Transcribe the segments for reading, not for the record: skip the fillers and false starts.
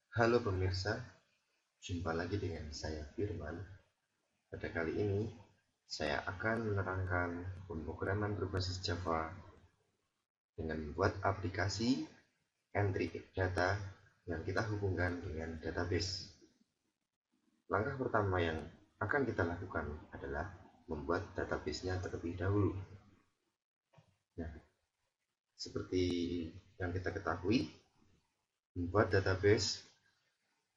Halo pemirsa, jumpa lagi dengan saya Firman. Pada kali ini, saya akan menerangkan pemrograman berbasis Java dengan membuat aplikasi entry data yang kita hubungkan dengan database. Langkah pertama yang akan kita lakukan adalah membuat database-nya terlebih dahulu. Nah, seperti yang kita ketahui, membuat database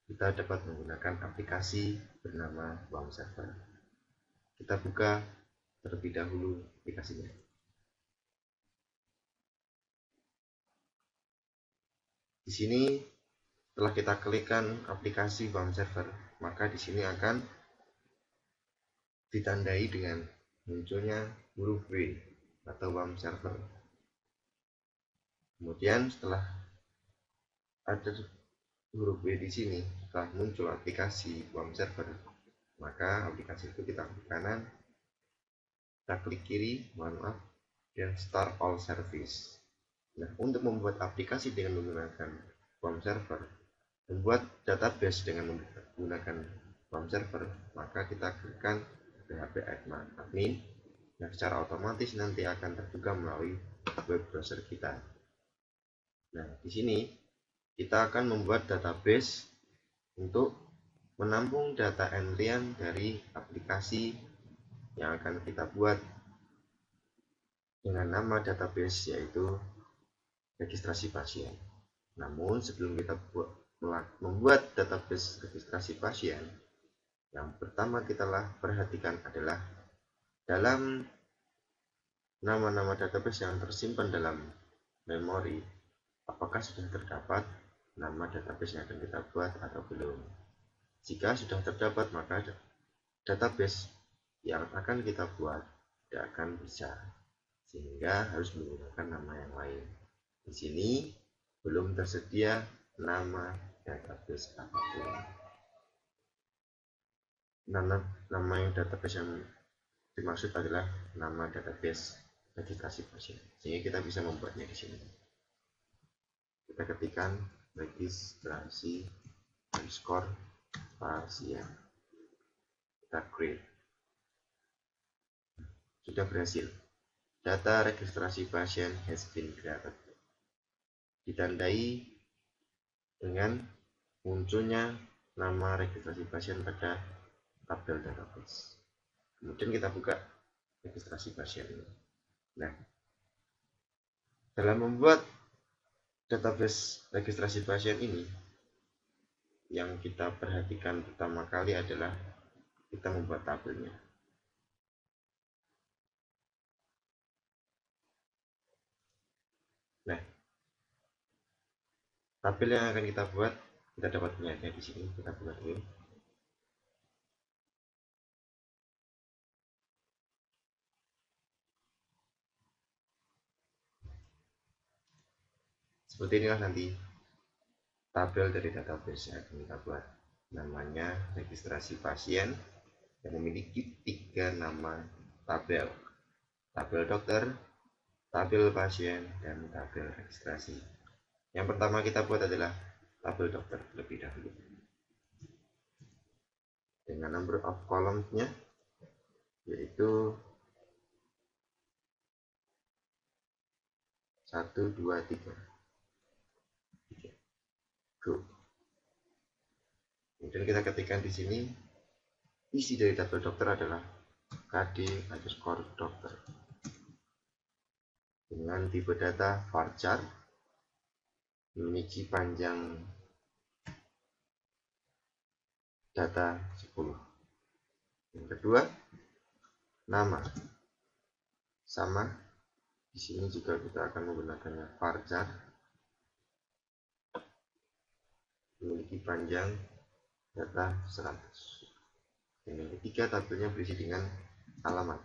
kita dapat menggunakan aplikasi bernama WAM Server. Kita buka terlebih dahulu aplikasinya. Di sini setelah kita klikkan aplikasi WAM Server, maka di sini akan ditandai dengan munculnya huruf W atau WAM Server. Kemudian setelah ada huruf W di sini, setelah muncul aplikasi WAM Server, maka aplikasi itu kita klik kanan, kita klik kiri, mohon maaf, dan Start All Service. Nah, untuk membuat aplikasi dengan menggunakan WAM Server, membuat database dengan menggunakan WAM Server, maka kita klikkan PHP admin yang secara otomatis nanti akan terbuka melalui web browser kita. Nah, di sini kita akan membuat database untuk menampung data entrian dari aplikasi yang akan kita buat dengan nama database yaitu registrasi pasien. Namun sebelum kita membuat database registrasi pasien, yang pertama kita perhatikan adalah dalam nama-nama database yang tersimpan dalam memori, apakah sudah terdapat nama database yang akan kita buat atau belum. Jika sudah terdapat, maka database yang akan kita buat tidak akan bisa, sehingga harus menggunakan nama yang lain. Di sini belum tersedia nama database apapun. Nama yang database yang dimaksud adalah nama database registrasi pasien, sehingga kita bisa membuatnya di sini. Kita ketikkan registrasi underscore pasien, kita create. Sudah berhasil. Data registrasi pasien has been created. Ditandai dengan munculnya nama registrasi pasien pada tabel database. Kemudian kita buka registrasi pasien ini. Nah, dalam membuat database registrasi pasien ini, yang kita perhatikan pertama kali adalah kita membuat tabelnya. Nah, tabel yang akan kita buat, kita dapat punyanya di sini. Kita buka dulu. Seperti inilah nanti tabel dari database yang akan kita buat. Namanya registrasi pasien yang memiliki 3 nama tabel. Tabel dokter, tabel pasien, dan tabel registrasi. Yang pertama kita buat adalah tabel dokter terlebih dahulu. Dengan number of columns-nya yaitu 1, 2, 3. Go. Kemudian kita ketikkan di sini isi dari tabel dokter adalah KD_dokter dengan tipe data varchar, memiliki panjang data 10. Yang kedua, nama. Sama, di sini juga kita akan menggunakannya varchar, memiliki panjang data 100. Dan yang ketiga, tabelnya berisi dengan alamat.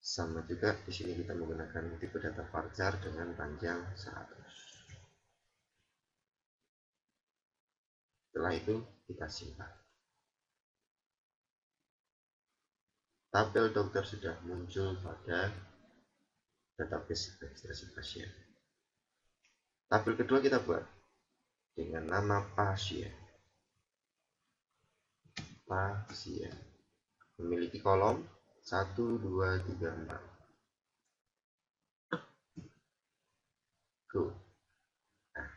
Sama juga di sini kita menggunakan tipe data varchar dengan panjang 100. Setelah itu kita simpan. Tabel dokter sudah muncul pada database registrasi pasien. Tabel kedua kita buat. dengan nama pasien. Pasien memiliki kolom 1, 2, 3, 4. Go. Nah,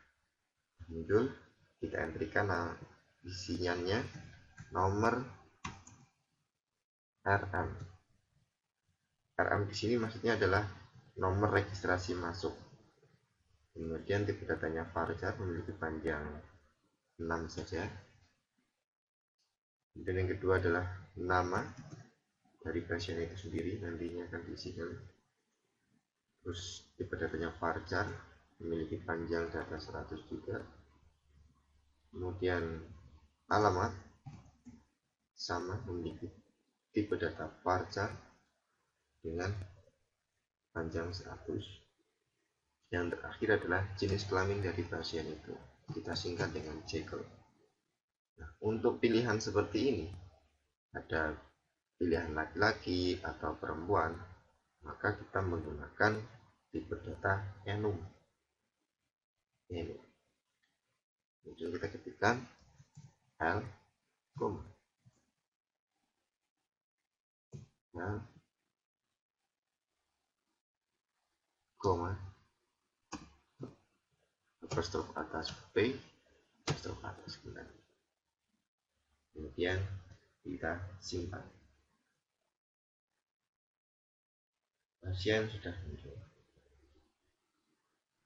muncul, kita entrikan isiannya nomor RM. RM di sini maksudnya adalah nomor registrasi masuk. Kemudian tipe datanya varchar memiliki panjang 6 saja. Kemudian yang kedua adalah nama dari pasien itu sendiri, nantinya akan diisikan. Terus tipe datanya varchar memiliki panjang data 100 juga. Kemudian alamat sama, memiliki tipe data varchar dengan panjang 100. Yang terakhir adalah jenis kelamin dari pasien itu, kita singkat dengan Jekyll. Nah, untuk pilihan seperti ini, ada pilihan laki-laki atau perempuan, maka kita menggunakan tipe data enum. Kemudian kita ketikkan L, stroke atas P, stroke atas kembali. Kemudian kita simpan. Pasien sudah muncul.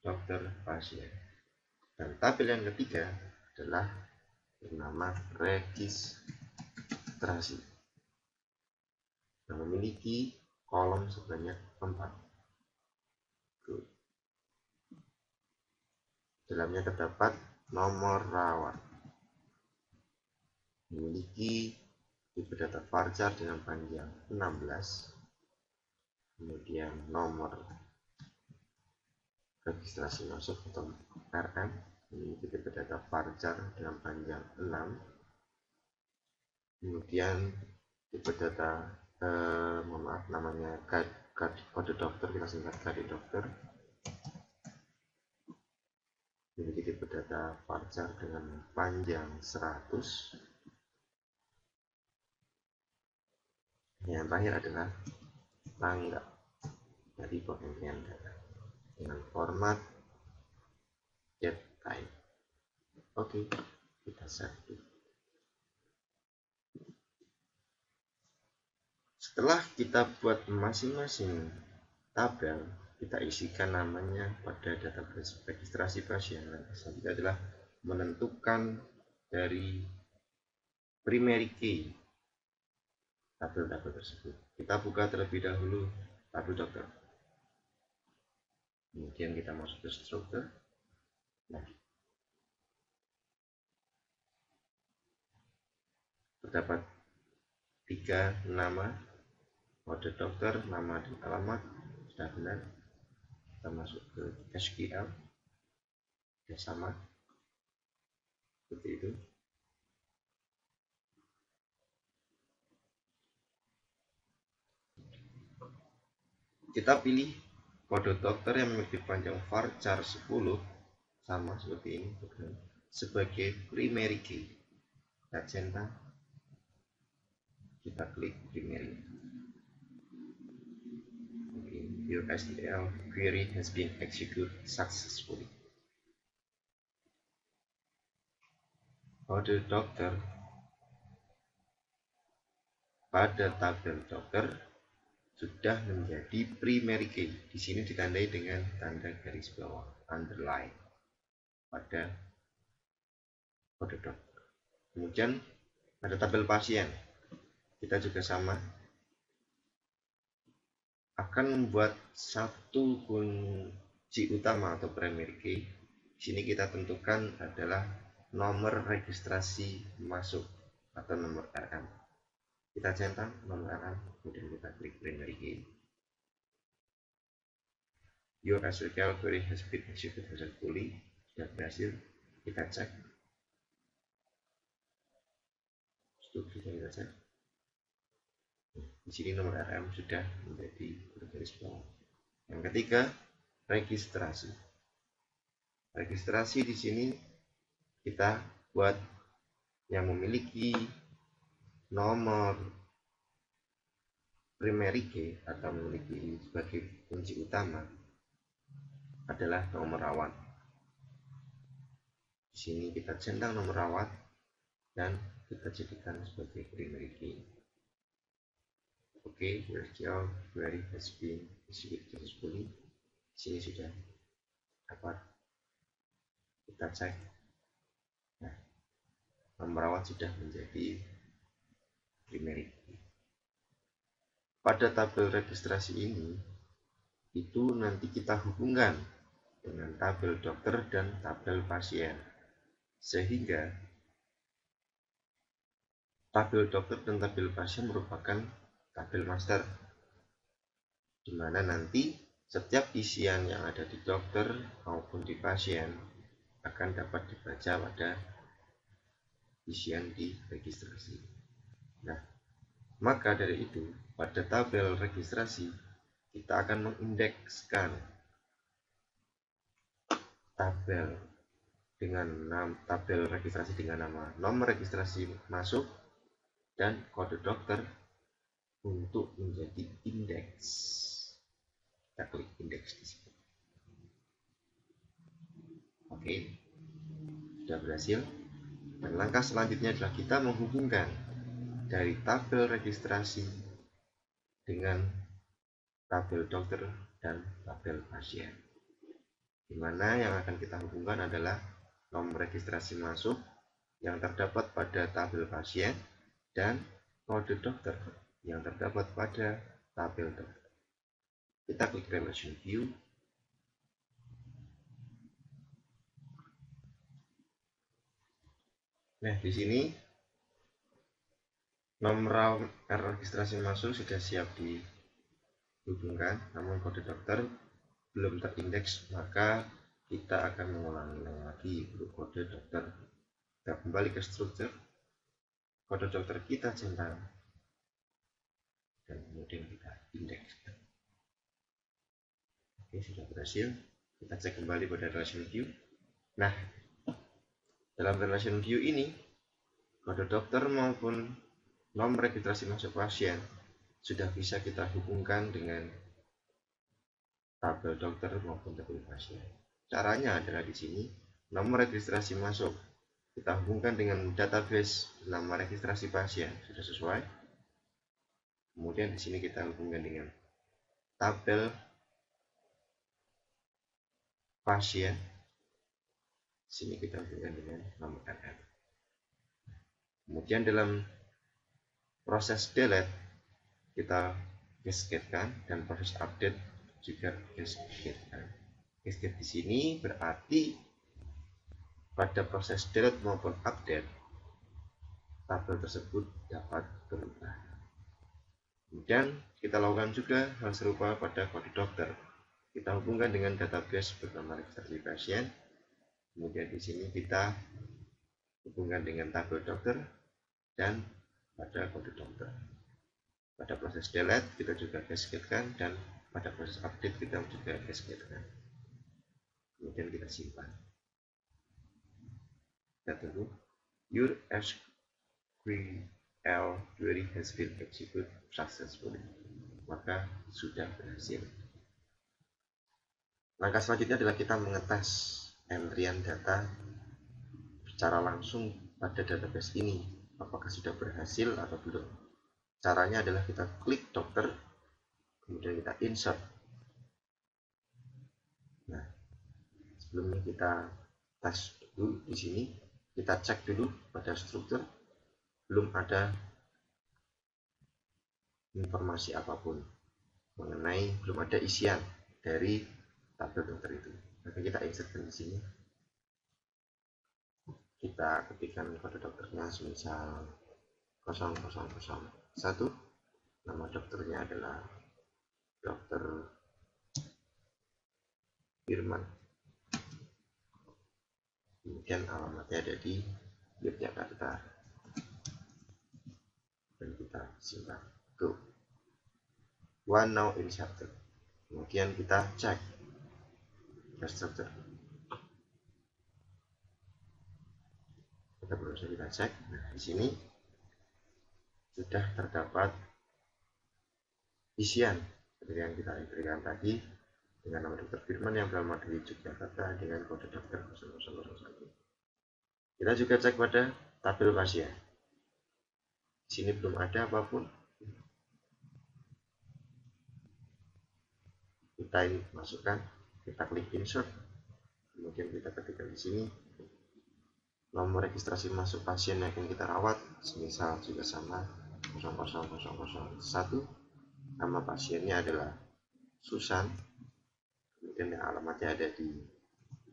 Dokter pasien. Dan tabel yang ketiga adalah bernama registrasi yang memiliki kolom sebanyak 4. Dalamnya terdapat nomor rawat, memiliki tipe data varchar dengan panjang 16. Kemudian nomor registrasi masuk atau RM memiliki tipe data varchar dengan panjang 6. Kemudian tipe data namanya kode dokter, kita singkat kode dokter, memiliki tipe data varchar dengan panjang 100. Yang terakhir adalah tanggal dari penghentian data dengan format date time. Oke, kita save. Setelah kita buat masing-masing tabel, kita isikan namanya pada database registrasi pasien. Selanjutnya adalah menentukan dari primary key tabel-tabel tersebut. Kita buka terlebih dahulu tabel dokter. Kemudian kita masuk ke struktur. Nah, terdapat 3 nama, kode dokter, nama dan alamat sudah benar. Kita masuk ke SQL, ya sama seperti itu. Kita pilih kode dokter yang memiliki panjang varchar 10, sama seperti ini, sebagai primary key. Kita centang, kita klik primary. Your SQL query has been executed successfully. Kode dokter pada tabel dokter sudah menjadi primary key. Di sini ditandai dengan tanda garis bawah, underline, pada kode dokter. Kemudian pada tabel pasien, kita juga sama, akan membuat satu kunci utama atau primary key. Di sini kita tentukan adalah nomor registrasi masuk atau nomor RM. Kita centang nomor RM, kemudian kita klik primary key. Your SQL query has been executed successfully. Sudah berhasil. Kita cek. Kita cek. Di sini nomor RM sudah menjadi garis bawah. Yang ketiga, registrasi. Registrasi di sini kita buat yang memiliki nomor primary key atau memiliki sebagai kunci utama adalah nomor rawat. Di sini kita centang nomor rawat dan kita jadikan sebagai primary key. Oke, virtual query has been executed successfully. Di sini sudah dapat kita cek. Nah, nomor rawat sudah menjadi primary key. Pada tabel registrasi ini, itu nanti kita hubungkan dengan tabel dokter dan tabel pasien. Sehingga tabel dokter dan tabel pasien merupakan tabel master, di mana nanti setiap isian yang ada di dokter maupun di pasien akan dapat dibaca pada isian di registrasi. Nah, maka dari itu, pada tabel registrasi, kita akan mengindekskan tabel registrasi dengan nama nomor registrasi masuk dan kode dokter untuk menjadi indeks. Kita klik indeks di sini. Oke, sudah berhasil. Dan langkah selanjutnya adalah kita menghubungkan dari tabel registrasi dengan tabel dokter dan tabel pasien, di mana yang akan kita hubungkan adalah nomor registrasi masuk yang terdapat pada tabel pasien dan kode dokter yang terdapat pada tabel dokter. Kita klik relation view. Nah, di sini nomor registrasi masuk sudah siap dihubungkan, namun kode dokter belum terindeks, maka kita akan mengulangi lagi kode dokter. Kita kembali ke struktur, kode dokter kita centang, dan kemudian kita indeks. Oke, sudah berhasil. Kita cek kembali pada relation view. Nah, dalam relation view ini, kode dokter maupun nomor registrasi masuk pasien sudah bisa kita hubungkan dengan tabel dokter maupun tabel pasien. Caranya adalah di sini, nomor registrasi masuk kita hubungkan dengan database nama registrasi pasien, sudah sesuai. Kemudian di sini kita hubungkan dengan tabel pasien. Di sini kita hubungkan dengan nomor RR. Kemudian dalam proses delete kita cascadekan dan proses update juga cascadekan. Cascade di sini berarti pada proses delete maupun update tabel tersebut dapat berubah. Kemudian kita lakukan juga hal serupa pada kode dokter. Kita hubungkan dengan database bernama registrasi pasien. Kemudian di sini kita hubungkan dengan tabel dokter dan pada kode dokter. Pada proses delete kita juga cascadekan dan pada proses update kita juga cascadekan. Kemudian kita simpan. Kita tunggu. Your SQL query has been executed successfully. Maka sudah berhasil. Langkah selanjutnya adalah kita mengetes entrian data secara langsung pada database ini, apakah sudah berhasil atau belum. Caranya adalah kita klik dokter, kemudian kita insert. Nah, sebelumnya kita tes dulu di sini, kita cek dulu pada struktur, belum ada informasi apapun mengenai, belum ada isian dari tabel dokter itu. Maka kita insertkan di sini. Kita ketikkan kode dokternya semisal 0001, nama dokternya adalah Dokter Firman, kemudian alamatnya ada di Yogyakarta, dan kita simpan. Go. One now inserted. Kemudian kita cek struktur. Kita perlu kita cek. Nah, di sini sudah terdapat isian seperti yang kita berikan tadi dengan nama Dr. Firman yang beralamat di Yogyakarta dengan kode dokter 0001. Kita juga cek pada tabel pasien. Di sini belum ada apapun. Kita masukkan, kita klik insert, kemudian kita ketikkan di sini nomor registrasi masuk pasien yang akan kita rawat, semisal juga sama 00001. Nama pasiennya adalah Susan, kemudian alamatnya ada di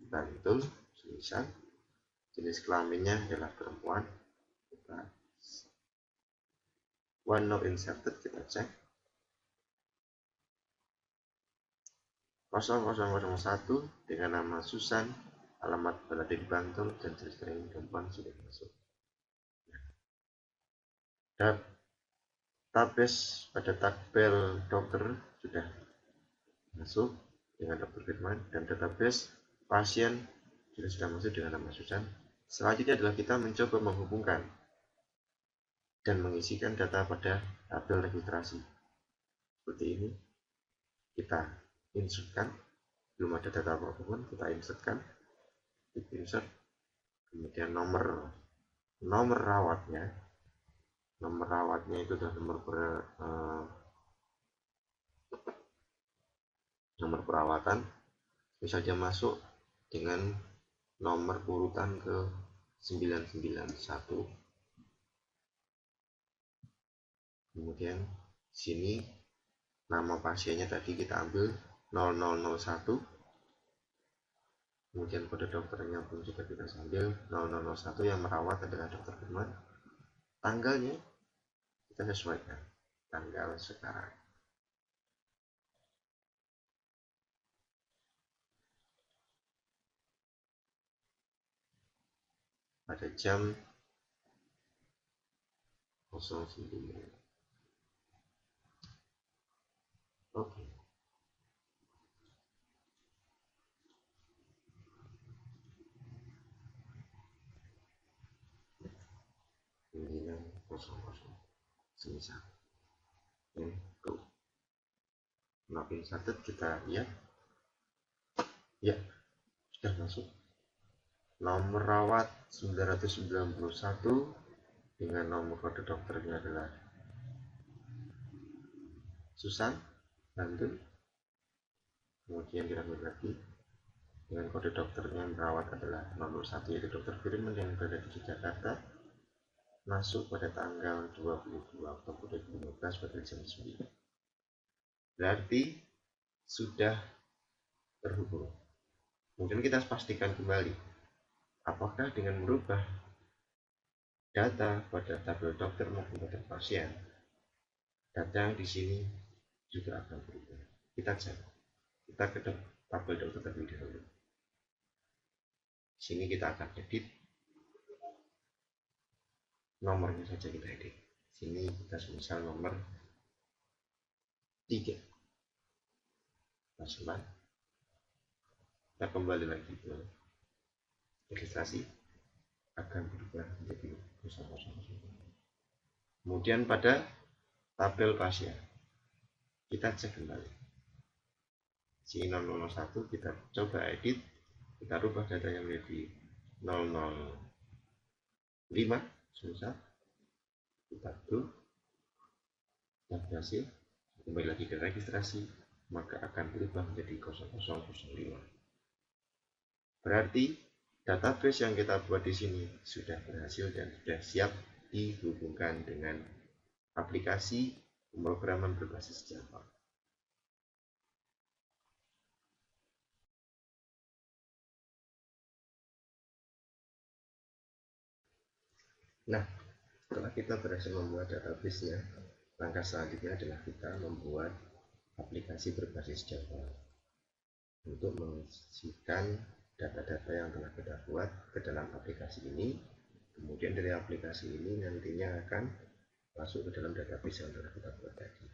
Bantul, semisal jenis kelaminnya adalah perempuan. Kita one not inserted, kita cek 0001 dengan nama Susan, alamat berada di Bantul, dan jenis kelamin perempuan sudah masuk. Database pada tabel dokter sudah masuk dengan Dr. Firman, dan database pasien juga sudah masuk dengan nama Susan. Selanjutnya adalah kita mencoba menghubungkan dan mengisikan data pada tabel registrasi. Seperti ini, kita insertkan, belum ada data apapun, kita insertkan, insert, kemudian nomor rawatnya itu adalah nomor perawatan, misalnya masuk dengan nomor urutan ke 991. Kemudian sini nama pasiennya tadi kita ambil 0001. Kemudian kode dokternya pun juga kita ambil 0001, yang merawat adalah Dr. Firman. Tanggalnya kita sesuaikan, tanggal sekarang. Pada jam 09. Oke. Ini 00 semisal. Go. Login started, kita lihat. Ya, sudah masuk. Nomor rawat 991 dengan nomor kode dokternya adalah Susan, Bantul. Kemudian kita klik lagi dengan kode dokternya yang merawat adalah nomor 1, yaitu Dr. Firman yang berada di Jakarta, masuk pada tanggal 22 Oktober 2015 pada jam 9. Berarti sudah terhubung. Kemudian kita pastikan kembali apakah dengan merubah data pada tabel dokter maupun pada pasien, data yang di sini juga akan berubah. Kita cek, kita ke tabel dokter terlebih dahulu. Di sini kita akan edit nomornya saja, kita edit. Di sini kita semisal nomor 3. Kita kita kembali lagi ke registrasi, akan berubah menjadi 000. Kemudian pada tabel pasien kita cek kembali si 001, kita coba edit, kita rubah datanya menjadi 005, susah, kita tuh dan berhasil. Kembali lagi ke registrasi, maka akan berubah menjadi 0005. Berarti database yang kita buat di sini sudah berhasil dan sudah siap dihubungkan dengan aplikasi pemrograman berbasis Java. Nah, setelah kita berhasil membuat database-nya, langkah selanjutnya adalah kita membuat aplikasi berbasis Java untuk mengisikan data-data yang telah kita buat ke dalam aplikasi ini. Kemudian dari aplikasi ini nantinya akan masuk ke dalam database yang telah kita buat tadi.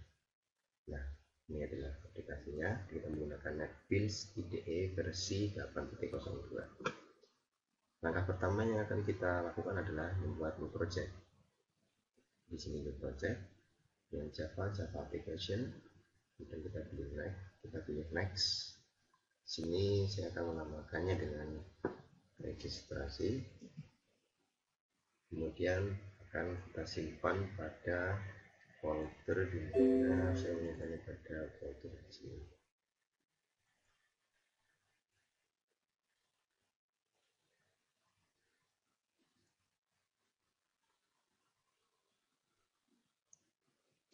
Nah, ini adalah aplikasinya. Kita menggunakan NetBeans IDE versi 8.02. Langkah pertama yang akan kita lakukan adalah membuat new project. Di sini new project dengan Java application, kemudian kita pilih next. Sini saya akan menambahkannya dengan registrasi, kemudian akan kita simpan pada folder di mana saya menyimpannya pada folder di sini.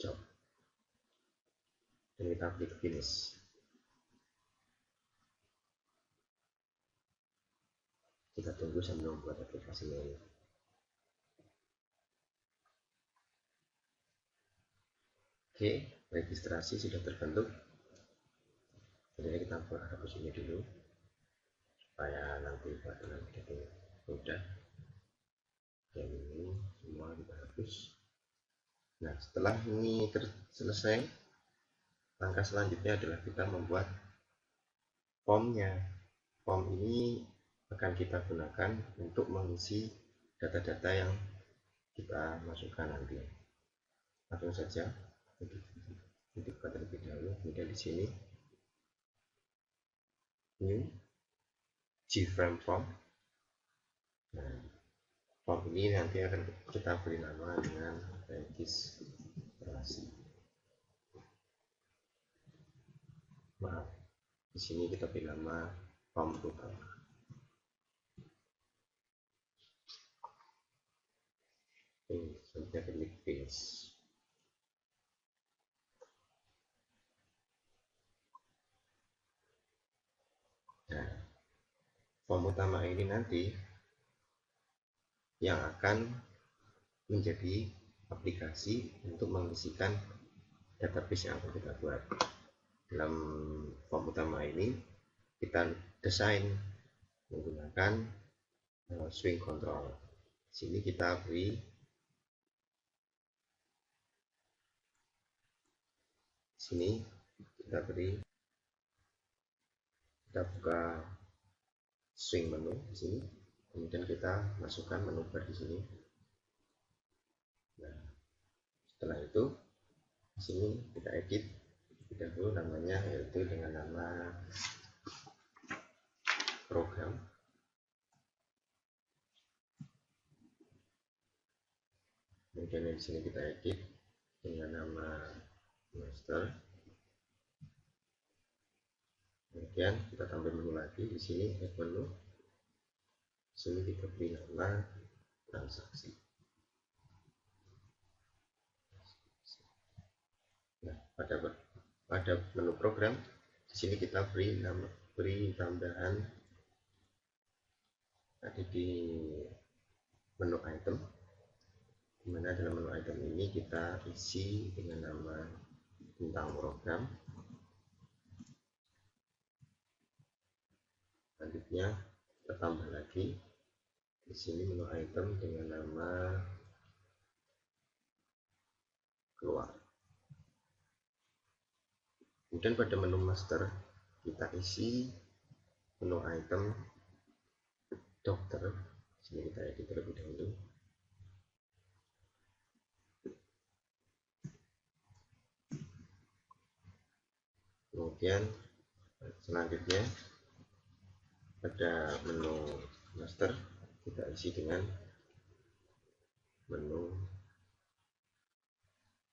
Job. Dan kita klik finish. Kita tunggu sambil membuat aplikasinya ini. Oke, registrasi sudah terbentuk. Jadi kita hapus ini dulu supaya nanti pada kita mudah. Yang ini semua kita hapus. Nah, setelah ini selesai, langkah selanjutnya adalah kita membuat formnya. Form ini akan kita gunakan untuk mengisi data-data yang kita masukkan nanti. Langsung saja dibuka terlebih dahulu, kemudian di sini new gframe form. Nah, form ini nanti akan kita beri nama dengan registrasi. Maaf, di sini kita beri nama form utama. Selanjutnya klik finish. Nah, form utama ini nanti yang akan menjadi aplikasi untuk mengisikan database yang akan kita buat. Dalam form utama ini kita desain menggunakan swing control. Sini kita beri kita buka swing menu di sini, kemudian kita masukkan menu bar di sini. Nah, setelah itu di sini kita edit dahulu namanya, yaitu dengan nama program. Kemudian di sini kita edit dengan nama master. Kemudian kita tambah menu lagi di sini, add menu. Di sini kita beri nama transaksi. Nah, pada menu program di sini kita beri tambahan tadi di menu item, dimana dalam menu item ini kita isi dengan nama tentang program. Selanjutnya kita tambah lagi di sini menu item dengan nama keluar. Kemudian pada menu master kita isi menu item dokter. Sini kita edit terlebih dahulu. Kemudian selanjutnya pada menu master kita isi dengan menu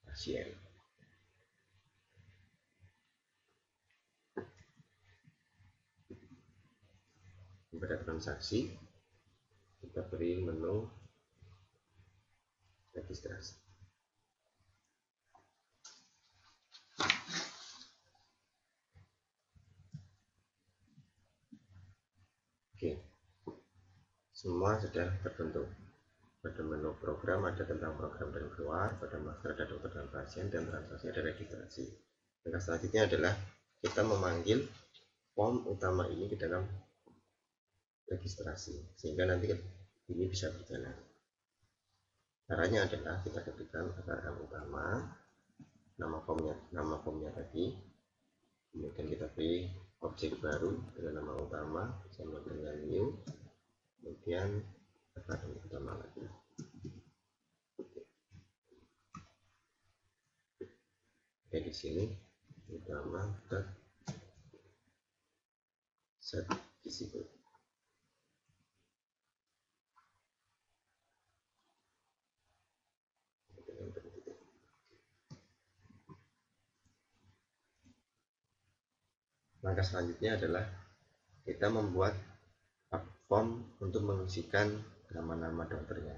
pasien. Pada transaksi kita beri menu registrasi. Oke, semua sudah terbentuk. Pada menu program ada tentang program dan keluar, pada master ada dokter dan pasien, dan transaksi ada registrasi. Langkah selanjutnya adalah kita memanggil form utama ini ke dalam registrasi, sehingga nanti ini bisa berjalan. Caranya adalah kita ketikkan URL utama, nama formnya tadi, kemudian kita beri objek baru dengan nama utama sama dengan new, kemudian akademi utama lagi. Oke, di sini utama dot set visible. Langkah selanjutnya adalah kita membuat form untuk mengisikan nama-nama dokternya.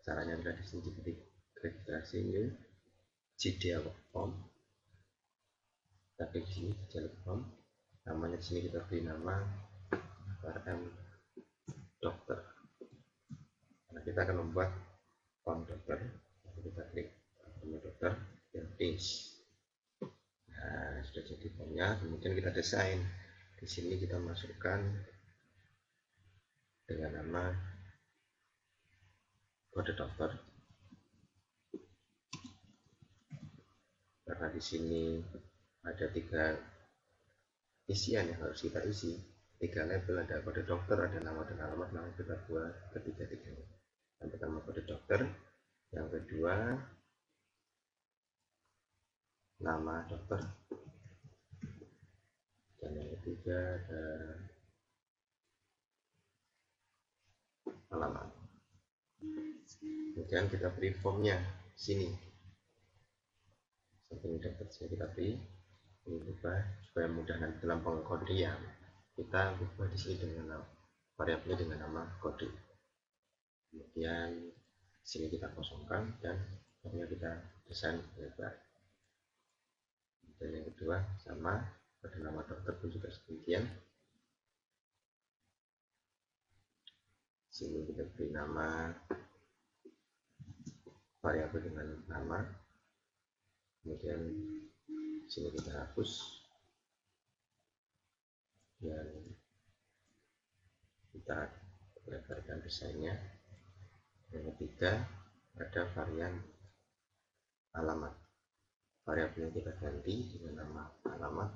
Caranya adalah di sini ketik registrasi new JDL form. Kita klik di sini JDL form. Namanya di sini kita beri nama RM dokter. Nah, kita akan membuat form dokter. Kita klik form dokter dan finish. Nah, sudah jadi formnya. Kemudian kita desain. Di sini kita masukkan dengan nama kode dokter. Karena di sini ada 3 isian yang harus kita isi, 3 label, ada kode dokter, ada nama dan alamat. Nah, kita buat ketiga-tiganya. Yang pertama kode dokter, yang kedua nama dokter, dan yang ketiga ada alamat. Kemudian kita beri formnya sini. Samping dokter sini kita beri, ini ubah supaya mudah nanti dalam pengkodian. Kita ubah di sini dengan variabelnya dengan nama kode. Kemudian sini kita kosongkan dan formnya kita desain lebar. Dan yang kedua sama, pada nama dokter pun juga demikian. Sini kita beri nama variabel dengan nama. Kemudian sini kita hapus dan kita lebarkan desainnya. Yang ketiga ada varian alamat. Variabelnya kita ganti dengan nama alamat.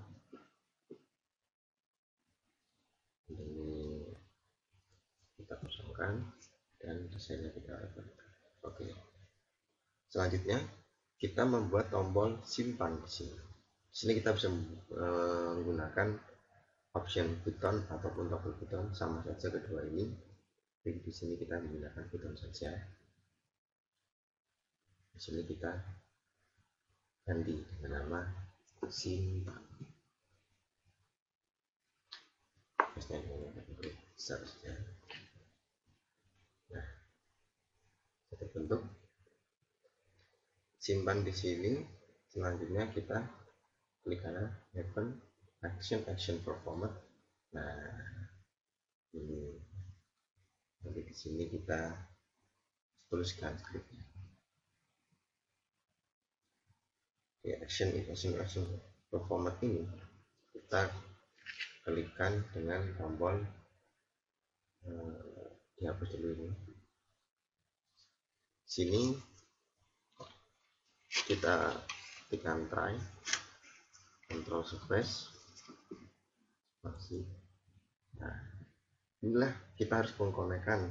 Ini kita kosongkan dan desainnya kita lebarkan. Oke. Selanjutnya kita membuat tombol simpan di sini. Di sini kita bisa menggunakan option button ataupun tombol button, sama saja kedua ini. Jadi di sini kita menggunakan button saja. Di sini kita ganti dengan nama simpan. Besar saja. Nah, sudah terbentuk. Simpan di sini. Selanjutnya kita klik kanan event action performed. Nah, ini nanti di sini kita tuliskan scriptnya. Ya, action performed ini kita klikkan dengan tombol dihapus dulu ini. Sini kita tekan try, control space, masih. Nah, inilah kita harus mengkonekkan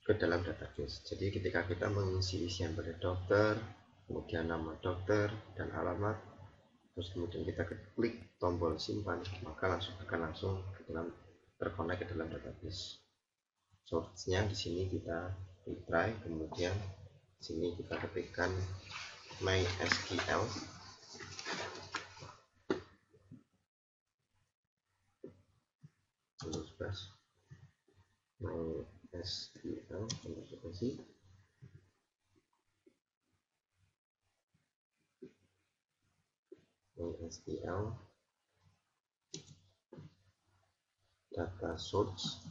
ke dalam database. Jadi ketika kita mengisi isian pada dokter, kemudian nama dokter dan alamat, terus kemudian kita klik tombol simpan, maka akan langsung ke dalam terkonek ke dalam database. Source-nya di sini kita klik try, kemudian sini kita ketikkan MySQL. MySQL MySQL data source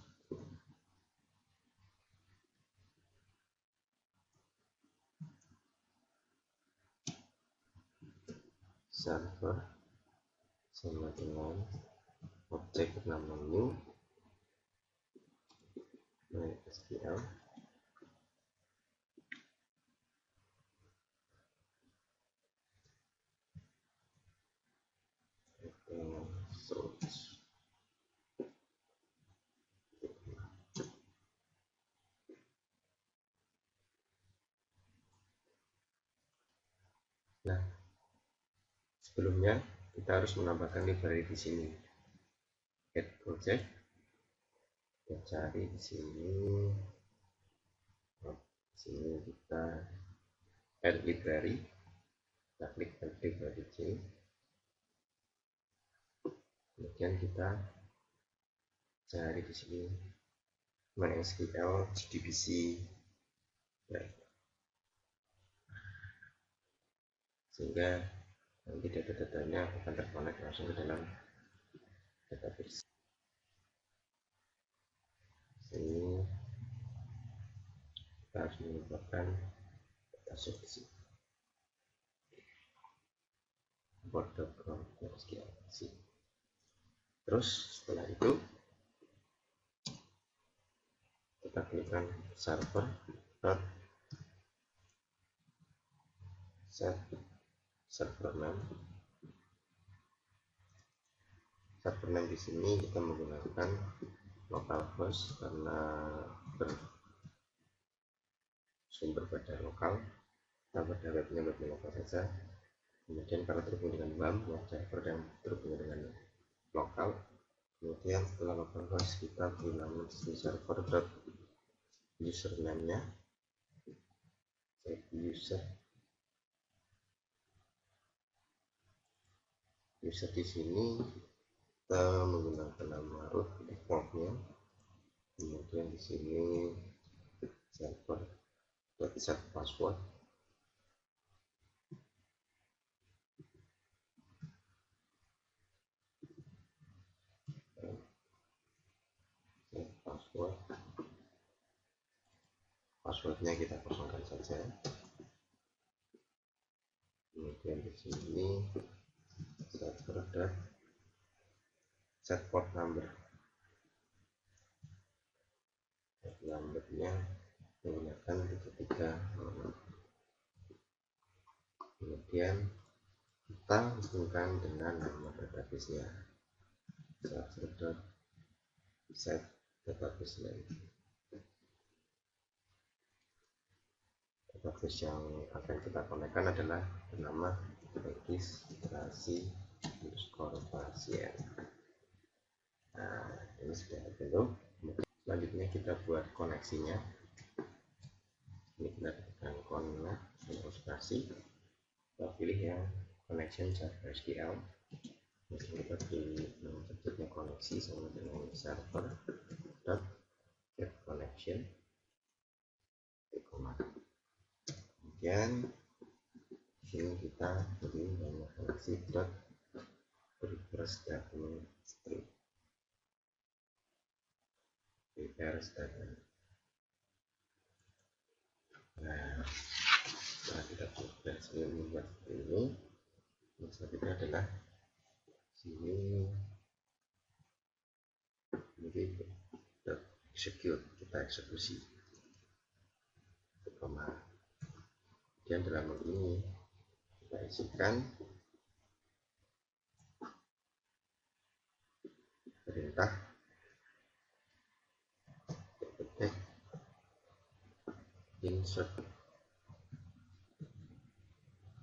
server sama dengan objek bernama new MySQL source. Nah, sebelumnya kita harus menambahkan library di sini. Add project, kita cari di sini. Di sini kita add library, kita klik add library di sini. Kemudian kita cari di sini MySQL JDBC, ya, sehingga nanti data-datanya akan terkonek langsung ke dalam database. Sini kita harus menambahkan data source di sini. Import.SQL. Terus setelah itu kita klikkan server set server name. Server name di sini kita menggunakan localhost karena bersumber pada lokal. Kita pada webnya lokal saja. Kemudian kalau terhubung dengan WAM, web server yang terhubung dengan lokal. Kemudian setelah localhost kita beri nama server username-nya user di sini kita menggunakan nama root defaultnya. Kemudian di sini server set password. Passwordnya kita kosongkan saja. Kemudian di sini server set port number. Numbernya menggunakan 33. Kemudian kita hubungkan dengan nama database-nya. Server set database name. Database yang akan kita konekkan adalah bernama registrasi_pasien. Nah, ini sudah terbentuk. Selanjutnya kita buat koneksinya. Ini kita tekan connect registrasi. Kita pilih yang connection server SQL. Kita pilih nama subjeknya koneksi sama dengan server get connection. Kemudian sini kita beri nama koneksi reverse statement string. Nah, setelah kita berhasil membuat ini, selanjutnya adalah sini ini execute, kita eksekusi. Kemudian dalam ini kita isikan perintah insert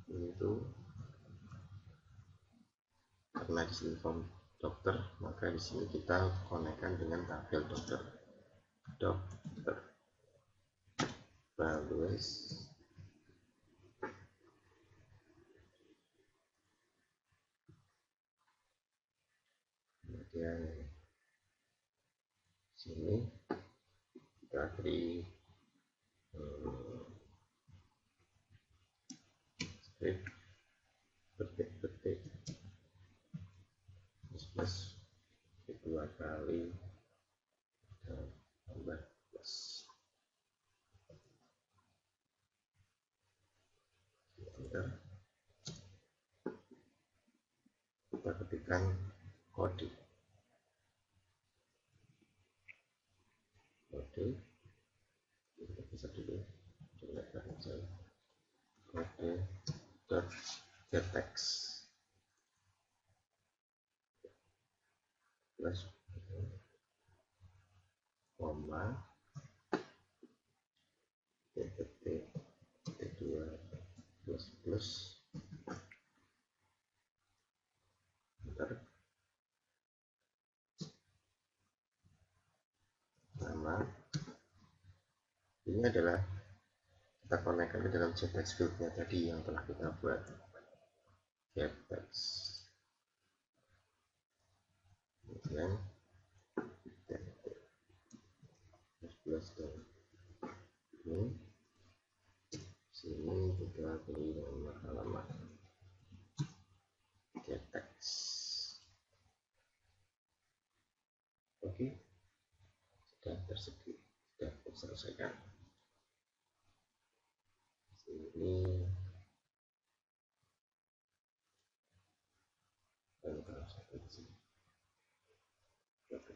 itu karena di sini form dokter, maka di sini kita konekkan dengan tabel dokter values. Kemudian sini kita beri script petik plus kedua kali tambah plus. Kita ketikkan kode kita bisa dulu coba saja kode .getText plus koma t2 plus plus Ini adalah kita konekkan ke dalam getText field-nya tadi yang telah kita buat. getText, kemudian plus ini sini kita beri nama halaman getText. Oke, sudah terselesaikan. Sini dan kalau satu di sini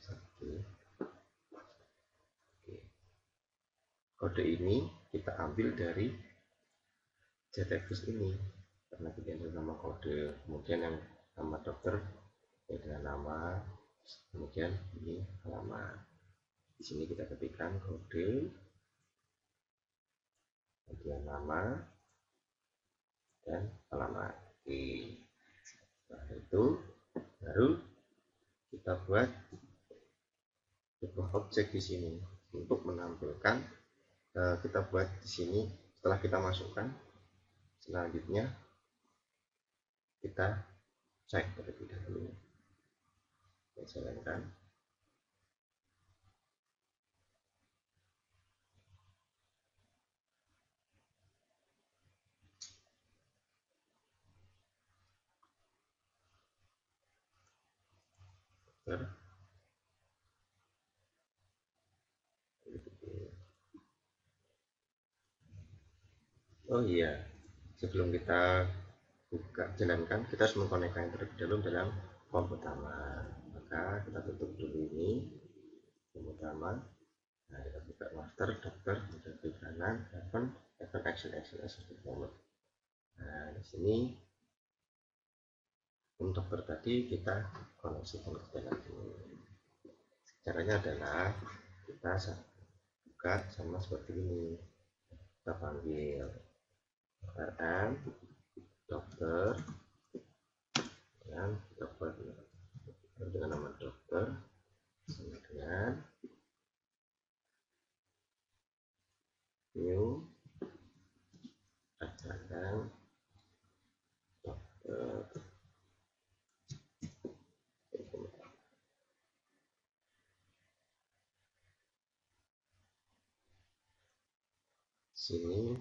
satu. Oke, kode ini kita ambil dari getText ini karena kita ada nama kode, kemudian yang nama dokter dengan nama, kemudian ini halaman. Di sini kita ketikkan kode, kemudian nama dan halaman. Oke, setelah itu baru kita buat sebuah objek di sini untuk menampilkan. Kita buat di sini setelah kita masukkan, selanjutnya kita cek terlebih dahulu. Kita jalankan. Oh iya, sebelum kita buka jalankan, kita harus mengkonekkan terlebih dahulu dalam form pertama. Maka kita tutup dulu ini form pertama. Nah, kita buka master, dokter, kemudian klik kanan, event action. Nah, di sini untuk dokter tadi kita koneksikan ke dalam ini. Caranya adalah kita buka sama seperti ini. Kita panggil RN dokter dan dokter dengan nama dokter sama dengan new katakan dokter. Sini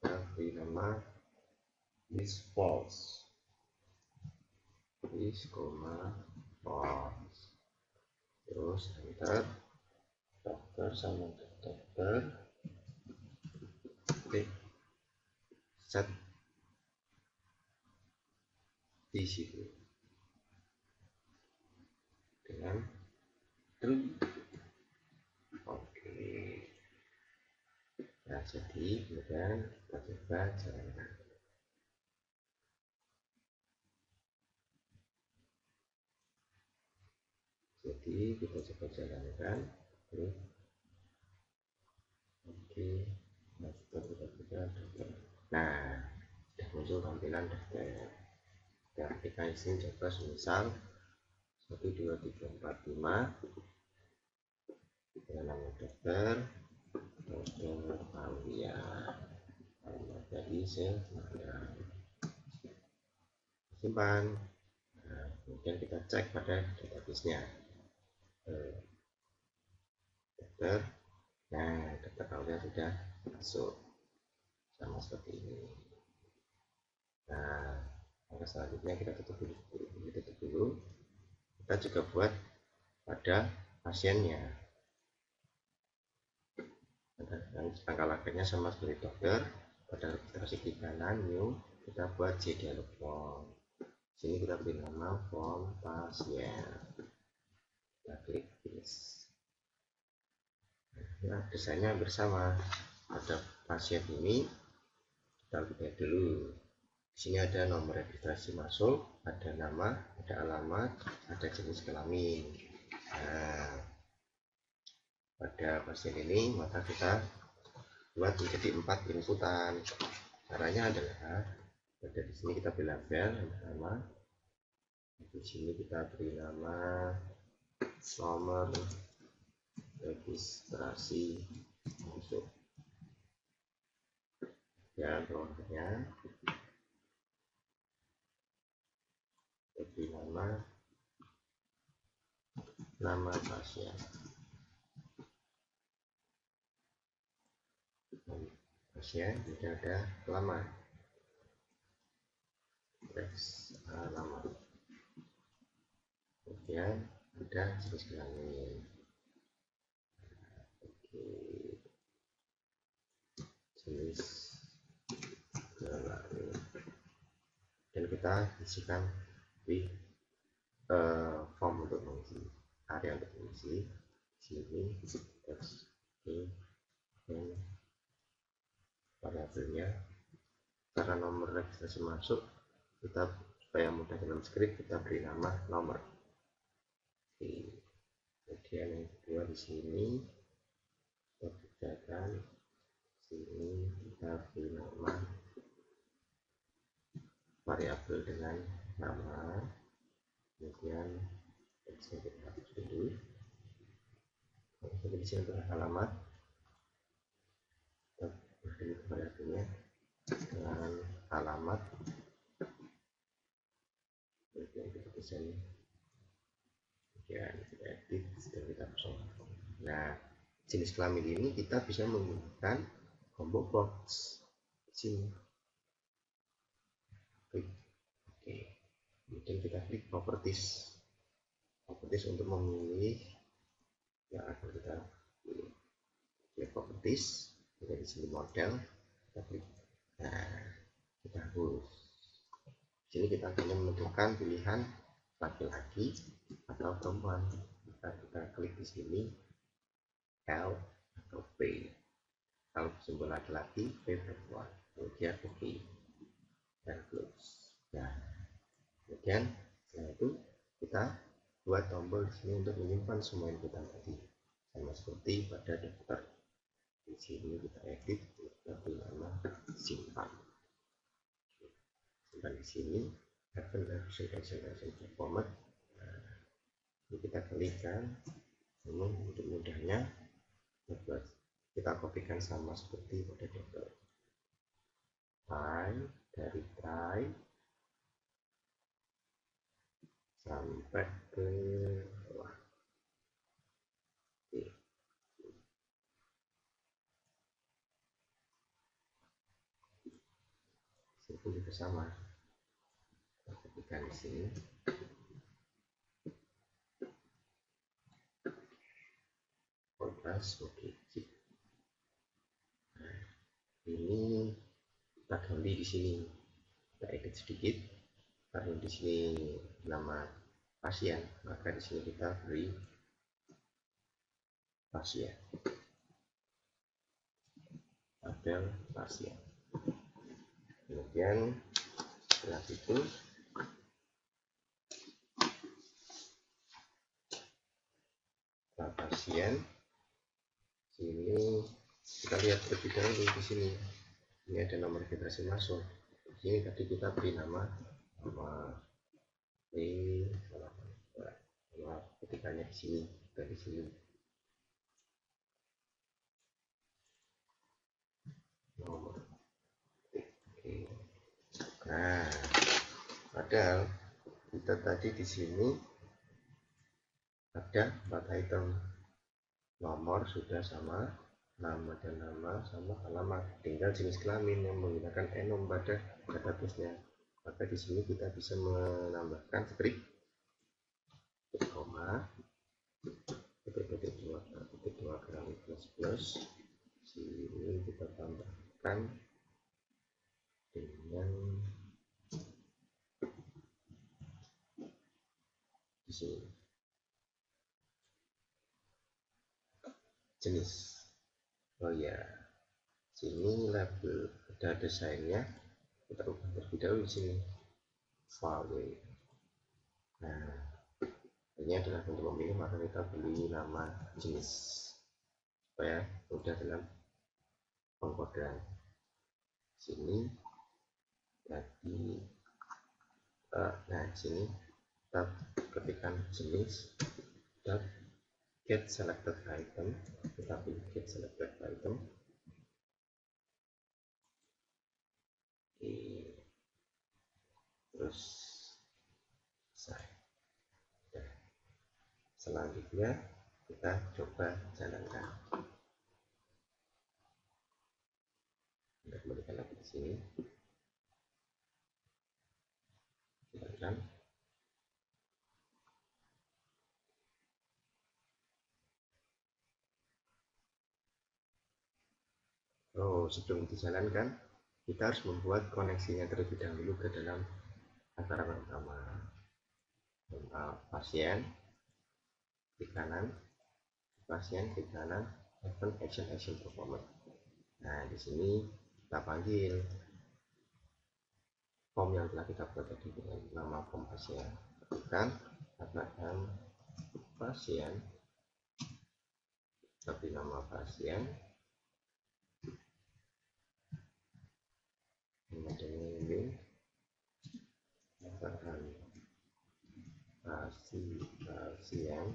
kita beri nama is false, is false, terus enter dokter sama dokter, klik set di situ dengan true. Oke, nah jadi kemudian kita coba jalankan. Jadi kita coba jalankan. Oke, nah sudah muncul tampilan daftar. Kita ketikkan isi coba misal 1 2 3 4 5 dengan nama dokter Aulia dari simpan. Nah, kemudian kita cek pada database-nya dokter. Nah, dokter Aulia sudah masuk sama seperti ini. Nah, maka selanjutnya kita tutup dulu. Kita juga buat pada pasiennya. Angka lagernya sama seperti dokter. Pada registrasi klik kanan new, kita buat J dialog form. Sini kita beri nama form pasien. Kita klik yes. Nah, desainnya bersama. Pada pasien ini kita lihat dulu. Di sini ada nomor registrasi masuk, ada nama, ada alamat, ada jenis kelamin. Nah, pada pasien ini maka kita buat menjadi 4 inputan. Caranya adalah pada di sini kita beri label nama, di sini kita beri nama nomor registrasi masuk. ya ordernya beri nama pasien. Pasien tidak ada alamat, nama, kemudian ada jenis kelamin. Jenis kelamin, dan kita isikan di form untuk mengisi, area untuk mengisi sini teks dan variabelnya. Karena nomor registrasi masuk, kita supaya mudah dalam script kita beri nama nomor. Kemudian yang kedua di sini kita kerjakan, sini kita beri nama variabel dengan nama, kemudian kita hapus dulu. Jadi di sini adalah alamat, kita beri variabelnya dengan alamat, kemudian kita desain, kemudian kita edit dan kita pasang. Nah, jenis kelamin ini kita bisa menggunakan combo box di sini. Klik, oke, kemudian kita klik properties untuk memilih yang akan kita pilih. Klik properties, kita di sini model, kita klik. Nah, kita hapus. Di sini kita akan menentukan pilihan laki-laki atau perempuan. Kita klik di sini L atau P. L simbol laki-laki, P perempuan. Kemudian OK dan close. Nah, kemudian setelah itu kita buat tombol di sini untuk menyimpan semua inputan tadi, sama seperti pada daftar. Di sini kita edit, kita beri nama simpan. Simpan di sini action format. Nah, ini kita klikkan. Namun untuk mudahnya kita kopikan sama seperti pada daftar. Dari try sampai ke bawah. Itu juga sama. Kita kopikan di sini. Kontras, oke. Nah, ini kita ganti di sini. Kita edit sedikit. Karena di sini nama pasien, maka di sini kita beri pasien. Tabel pasien. Kemudian setelah itu pasien, sini kita lihat terlebih dahulu di sini. Ini ada nomor registrasi masuk. Di sini tadi kita beri nama ketikannya di sini, dari sini. Nomor. Oke. Nah, padahal kita tadi di sini ada 4 item. Nomor sudah sama, nama dan nama sama alamat, tinggal jenis kelamin yang menggunakan enom pada database-nya. Maka di sini kita bisa menambahkan script koma dua kali plus sini kita tambahkan dengan di sini jenis. Oh ya, sini label ada desainnya, kita ubah terlebih dahulu di sini file. Nah, ini adalah untuk memilih, maka kita beri nama jenis supaya mudah dalam pengkodean. Sini tadi nah sini kita ketikkan jenis get selected item, kita pilih get selected item. Selanjutnya kita coba jalankan. Kita kembalikan lagi di sini. Jalankan. Oh, sebelum dijalankan, kita harus membuat koneksinya terlebih dahulu ke dalam antara pertama pasien di kanan, klik kanan, open action performer. Nah, di sini kita panggil form yang telah kita buat tadi dengan nama form pasien. Tekan katakan pasien, tapi nama pasien ini katakan pasien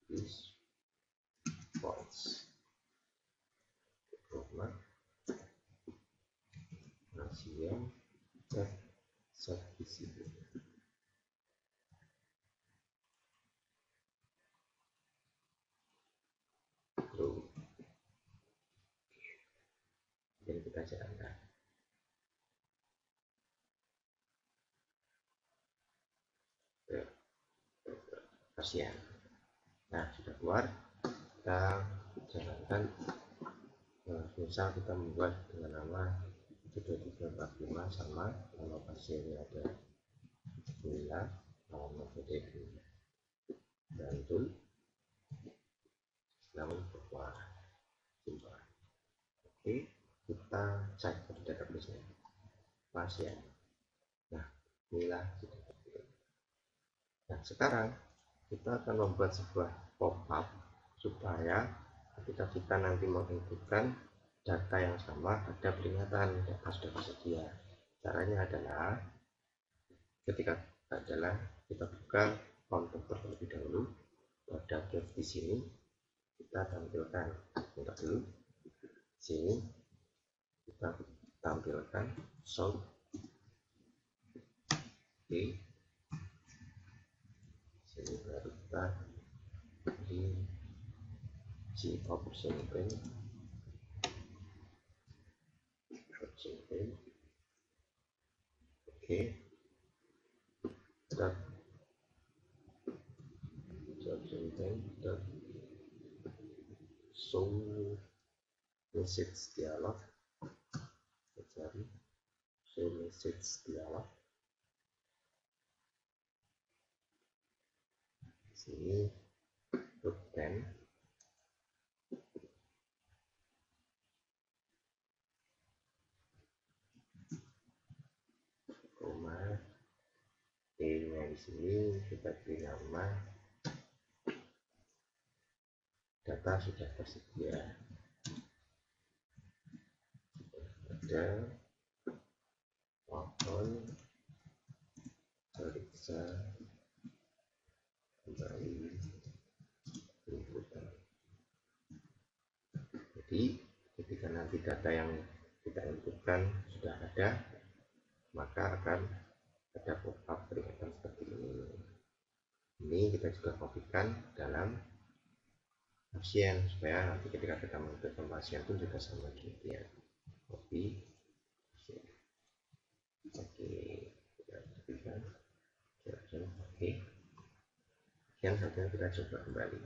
is false. Pasien set di sini. Dan kita jalankan. Pasien. Nah, sudah keluar. Kita jalankan. Misal kita membuat dengan nama 2345 sama nama pasiennya ada Mila, nama PDB Bantul, namun bahwa simpan. Oke, kita cek di database-nya pasien. Nah, Mila sudah terpilih. Nah, sekarang kita akan membuat sebuah pop-up supaya ketika kita nanti menginputkan data yang sama ada peringatan data sudah tersedia. Caranya adalah ketika kita buka konten terlebih dahulu pada get di sini kita tampilkan buka dulu sini kita tampilkan show di sini baru kita di si option pen oke dan option pen dan show message dialog cari show message dialog sini pen koma nya di sini kita beri nama data sudah tersedia ada mohon periksa kembali inputan. Jadi ketika nanti data yang kita inputkan sudah ada, maka akan ada pop-up peringatan seperti ini. Ini kita juga kopikan dalam pasien supaya nanti ketika kita menginputkan pasien pun juga sama demikian. Copy. Oke, kita kopikan. Oke. Sekian saja, kita coba kembali.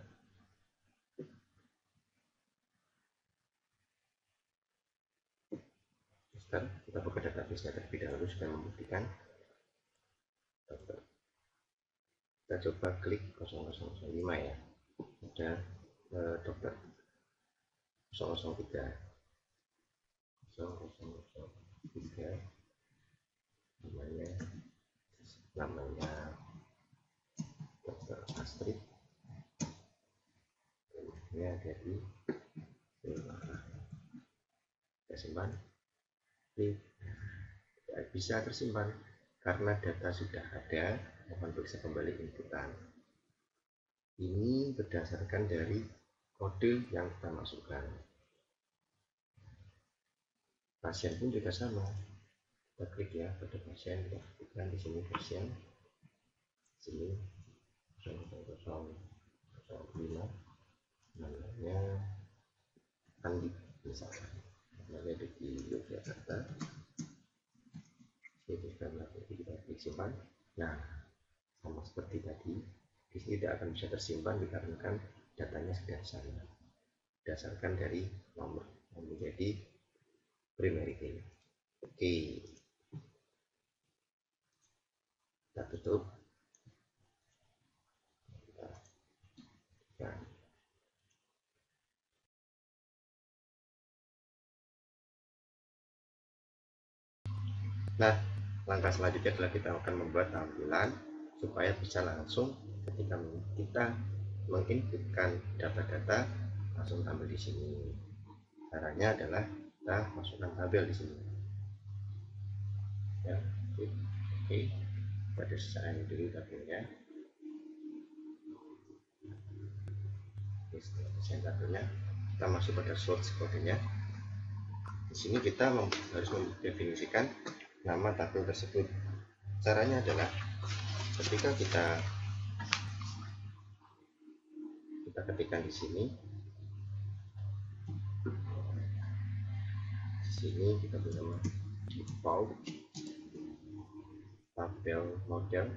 Sekarang kita buka database-nya terlebih dahulu supaya membuktikan. Kita coba klik 0005 ya. Ada dokter 003 namanya dokter Astrid. Ini ada di kita simpan. Bisa tersimpan karena data sudah ada. Mohon periksa kembali inputan. Ini berdasarkan dari kode yang kita masukkan. Pasien pun juga sama. Kita klik ya pada pasien, kita bukan di sini pasien. Sini 0,005 namanya Andi misalnya, namanya di Yogyakarta. Jadi karena kita klik simpan. Nah, sama seperti tadi, di sini tidak akan bisa tersimpan dikarenakan datanya sudah sama, berdasarkan dari nomor yang menjadi primary key. Oke, kita tutup. Nah, langkah selanjutnya adalah kita akan membuat tampilan supaya bisa langsung ketika kita menginputkan data-data langsung tampil di sini. Caranya adalah kita masukkan tabel di sini. Ya, oke. Pada saat ini dulu tabelnya. Setelah desain tabelnya, kita masuk pada source kodenya. Di sini kita harus mendefinisikan nama tabel tersebut. Caranya adalah ketika kita ketikkan di sini kita bisa default tabel model,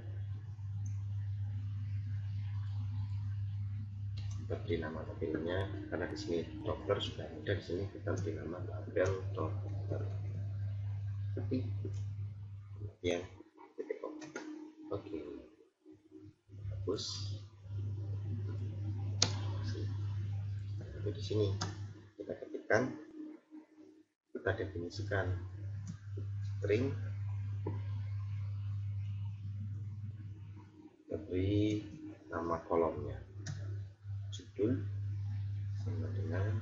kita beri nama tabelnya karena di sini dokter sudah ada, di sini kita beri nama tabel dokter. Kemudian oke, hapus. Di sini kita ketikkan, kita definisikan string, kita beri nama kolomnya judul sama dengan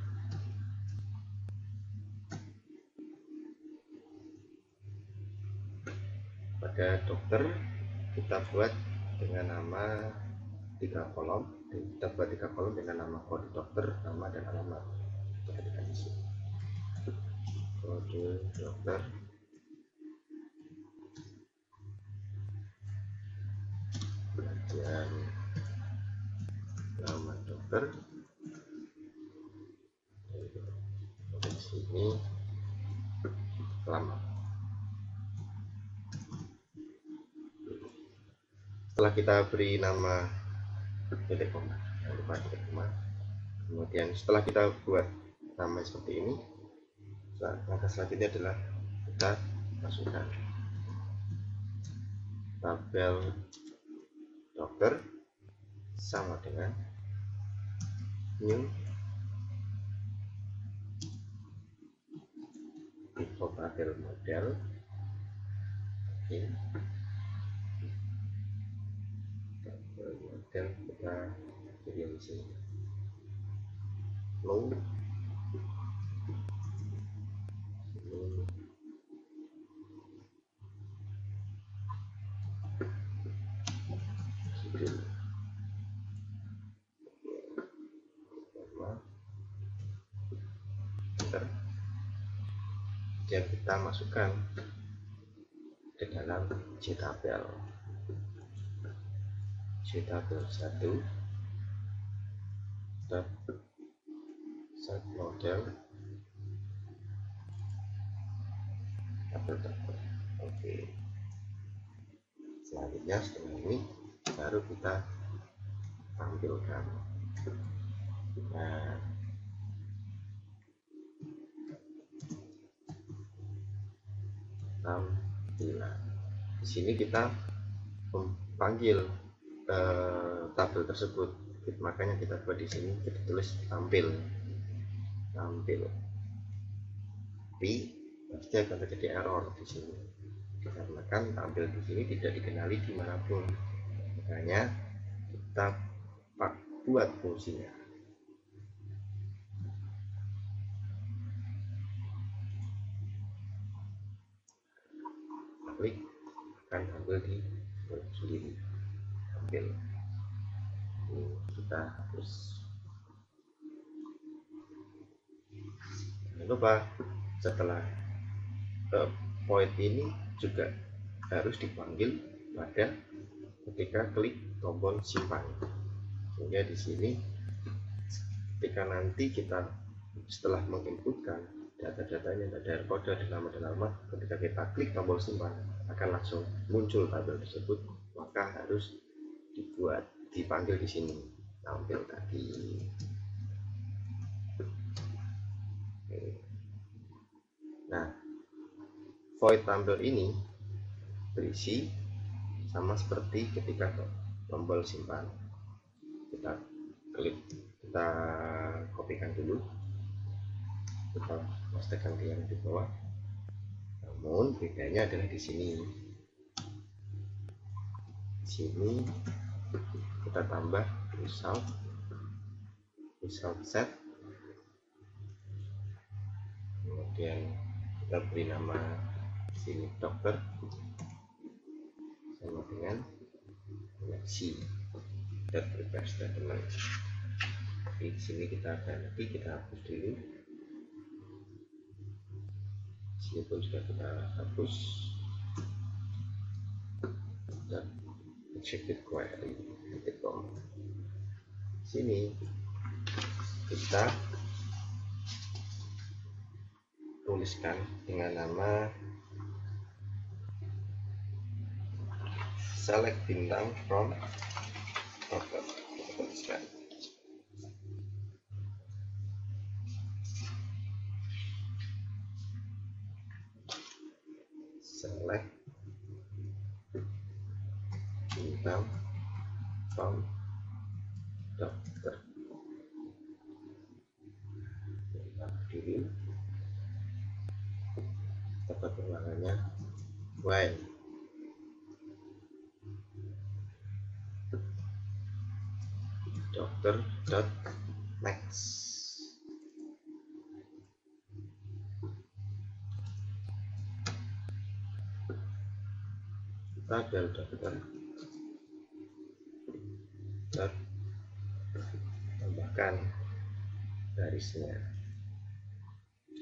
pada dokter kita buat dengan nama 3 kolom, dan kita buat 3 kolom dengan nama kode dokter, nama dan alamat. Kita ketikkan di sini kode dokter, kemudian nama dokter, di sini alamat. Setelah kita beri nama titik koma, jangan lupa titik koma. Kemudian setelah kita buat nama seperti ini, langkah selanjutnya adalah kita masukkan tabel dokter sama dengan new default tabel model. Oke, tabel model kita pilih di sini low, dan kita masukkan ke dalam JTabel 1 set model tabel dokter. Oke, selanjutnya setelah ini baru kita tampilkan. Nah, tampilan di sini kita memanggil tabel tersebut, makanya kita buat di sini kita tulis tampil, tapi pasti akan terjadi error di sini dikarenakan tampil di sini tidak dikenali dimanapun. Makanya kita buat fungsinya. Klik akan tampil di sendiri, tampil. Ini kita hapus. Jangan lupa setelah point ini juga harus dipanggil pada ketika klik tombol simpan. Sehingga di sini ketika nanti kita setelah menginputkan data-datanya, data kode dan nama dan alamat, ketika kita klik tombol simpan akan langsung muncul tabel tersebut. Maka harus dipanggil di sini tampil tadi. Nah, void tampil ini berisi sama seperti ketika tombol simpan. Kita klik, kita kopikan dulu, kita pastekan di yang di bawah. Namun bedanya adalah di sini. Di sini kita tambah result set, kemudian kita beri nama sini dokter sama dengan koneksi dan prepare statement. Di sini kita ganti, kita hapus dulu. Sini pun juga kita hapus dan execute query. Sini kita tuliskan dengan nama select bintang from dokter. Kita tuliskan select bintang from dokter. Dulu tempat ulangannya while dokter dot next. Tabel dokter dot tambahkan garisnya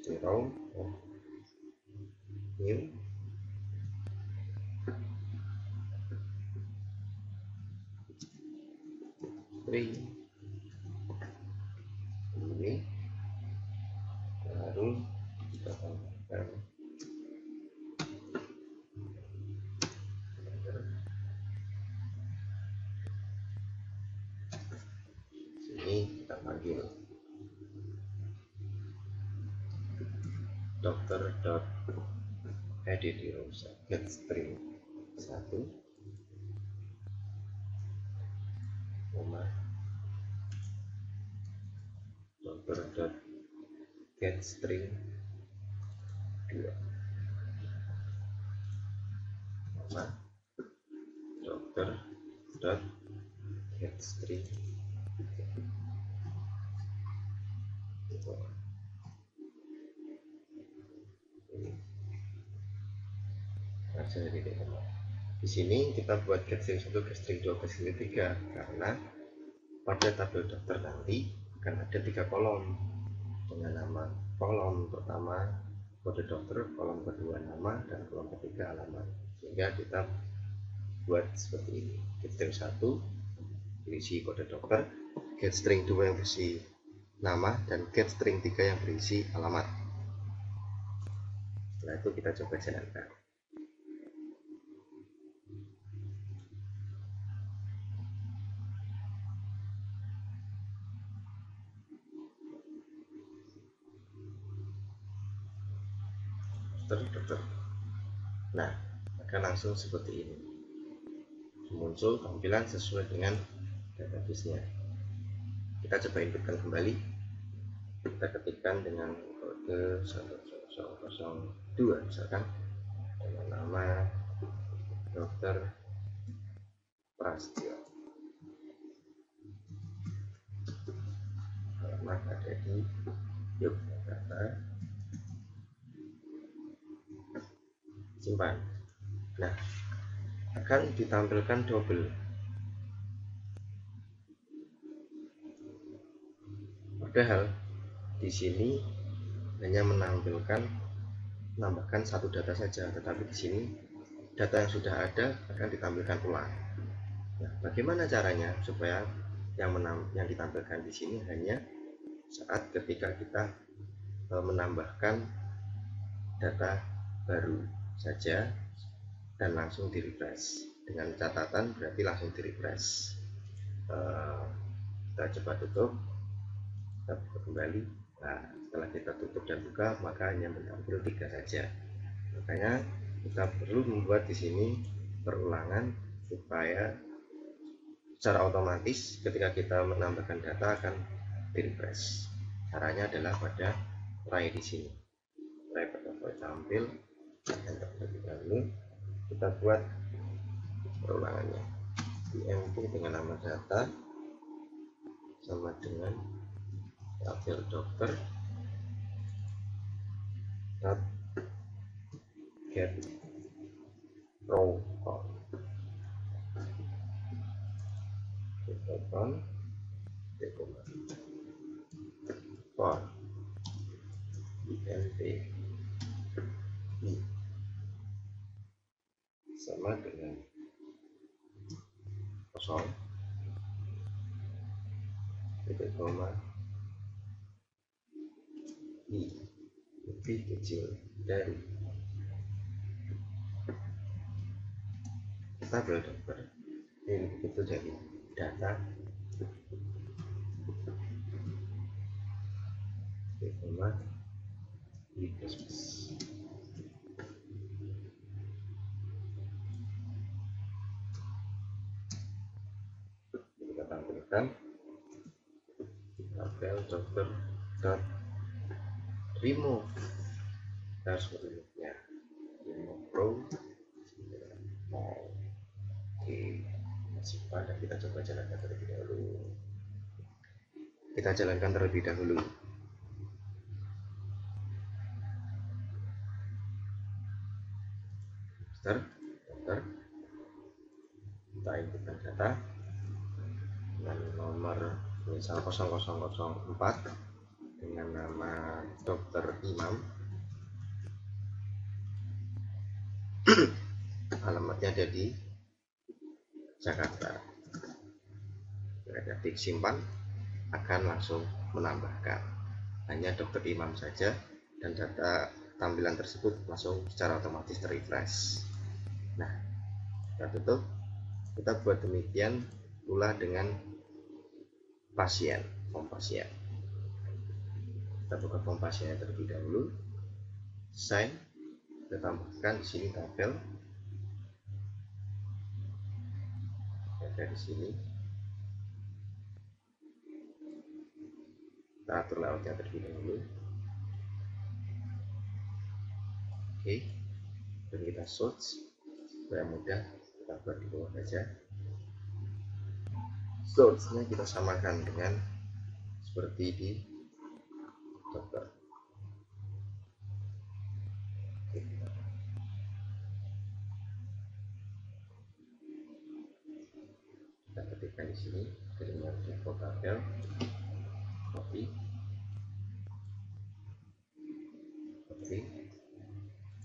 0 new 3 ini, baru kita tambahkan sini, kita panggil dokter dot edit di get string 1 koma dokter dot get string 2 koma dokter dot get string 2. Di sini kita buat get string 1, get string 2, get string 3 karena pada tabel dokter nanti akan ada 3 kolom dengan nama. Kolom pertama kode dokter, kolom kedua nama, dan kolom ketiga alamat. Sehingga kita buat seperti ini. Get string 1 berisi kode dokter, get string 2 yang berisi nama, dan get string 3 yang berisi alamat. Setelah itu kita coba jalankan. Dokter. Nah, akan langsung seperti ini. Muncul tampilan sesuai dengan database-nya. Kita coba inputkan kembali. Kita ketikkan dengan kode 1002 misalkan, dengan nama dokter Prastio. Alamat ada di Yogyakarta. Simpan. Nah, akan ditampilkan double. Padahal di sini hanya menambahkan satu data saja, tetapi di sini data yang sudah ada akan ditampilkan ulang. Nah, bagaimana caranya supaya yang ditampilkan di sini hanya saat ketika kita menambahkan data baru saja dan langsung di refresh. Dengan catatan berarti langsung di refresh. Kita coba tutup, kita buka kembali. Nah, setelah kita tutup dan buka, maka hanya menampil 3 saja. Makanya kita perlu membuat di sini perulangan supaya secara otomatis ketika kita menambahkan data akan di refresh. Caranya adalah pada try di sini. Try pada file tampil, enter terlebih dahulu. Kita buat perulangannya. IMP dengan nama data sama dengan tabel dokter get row on for IMP sama dengan kosong titik koma I lebih kecil dari tabel dokter. Ini begitu jadi data titik koma I plus plus. Kita tampilkan tabel dokter dot remove, kita harus remove-nya, remove row. Oke, masih pada, kita coba jalankan terlebih dahulu. Dokter, kita inputkan data dengan nomor misal 0004 dengan nama dokter Imam. Alamatnya ada di Jakarta. Ketika simpan akan langsung menambahkan hanya dokter Imam saja dan data tampilan tersebut langsung secara otomatis terrefresh. Nah, kita tutup. Kita buat demikian pula dengan pasien, form pasien. Kita buka form pasiennya terlebih dahulu. Sign, kita tambahkan di sini tabel. Ada di sini. Kita atur layoutnya terlebih dahulu. Oke, dan kita search supaya mudah. Kita buat di bawah saja. Search-nya kita samakan dengan seperti di dokter. Kita ketikkan di sini dengan default tabel, copy.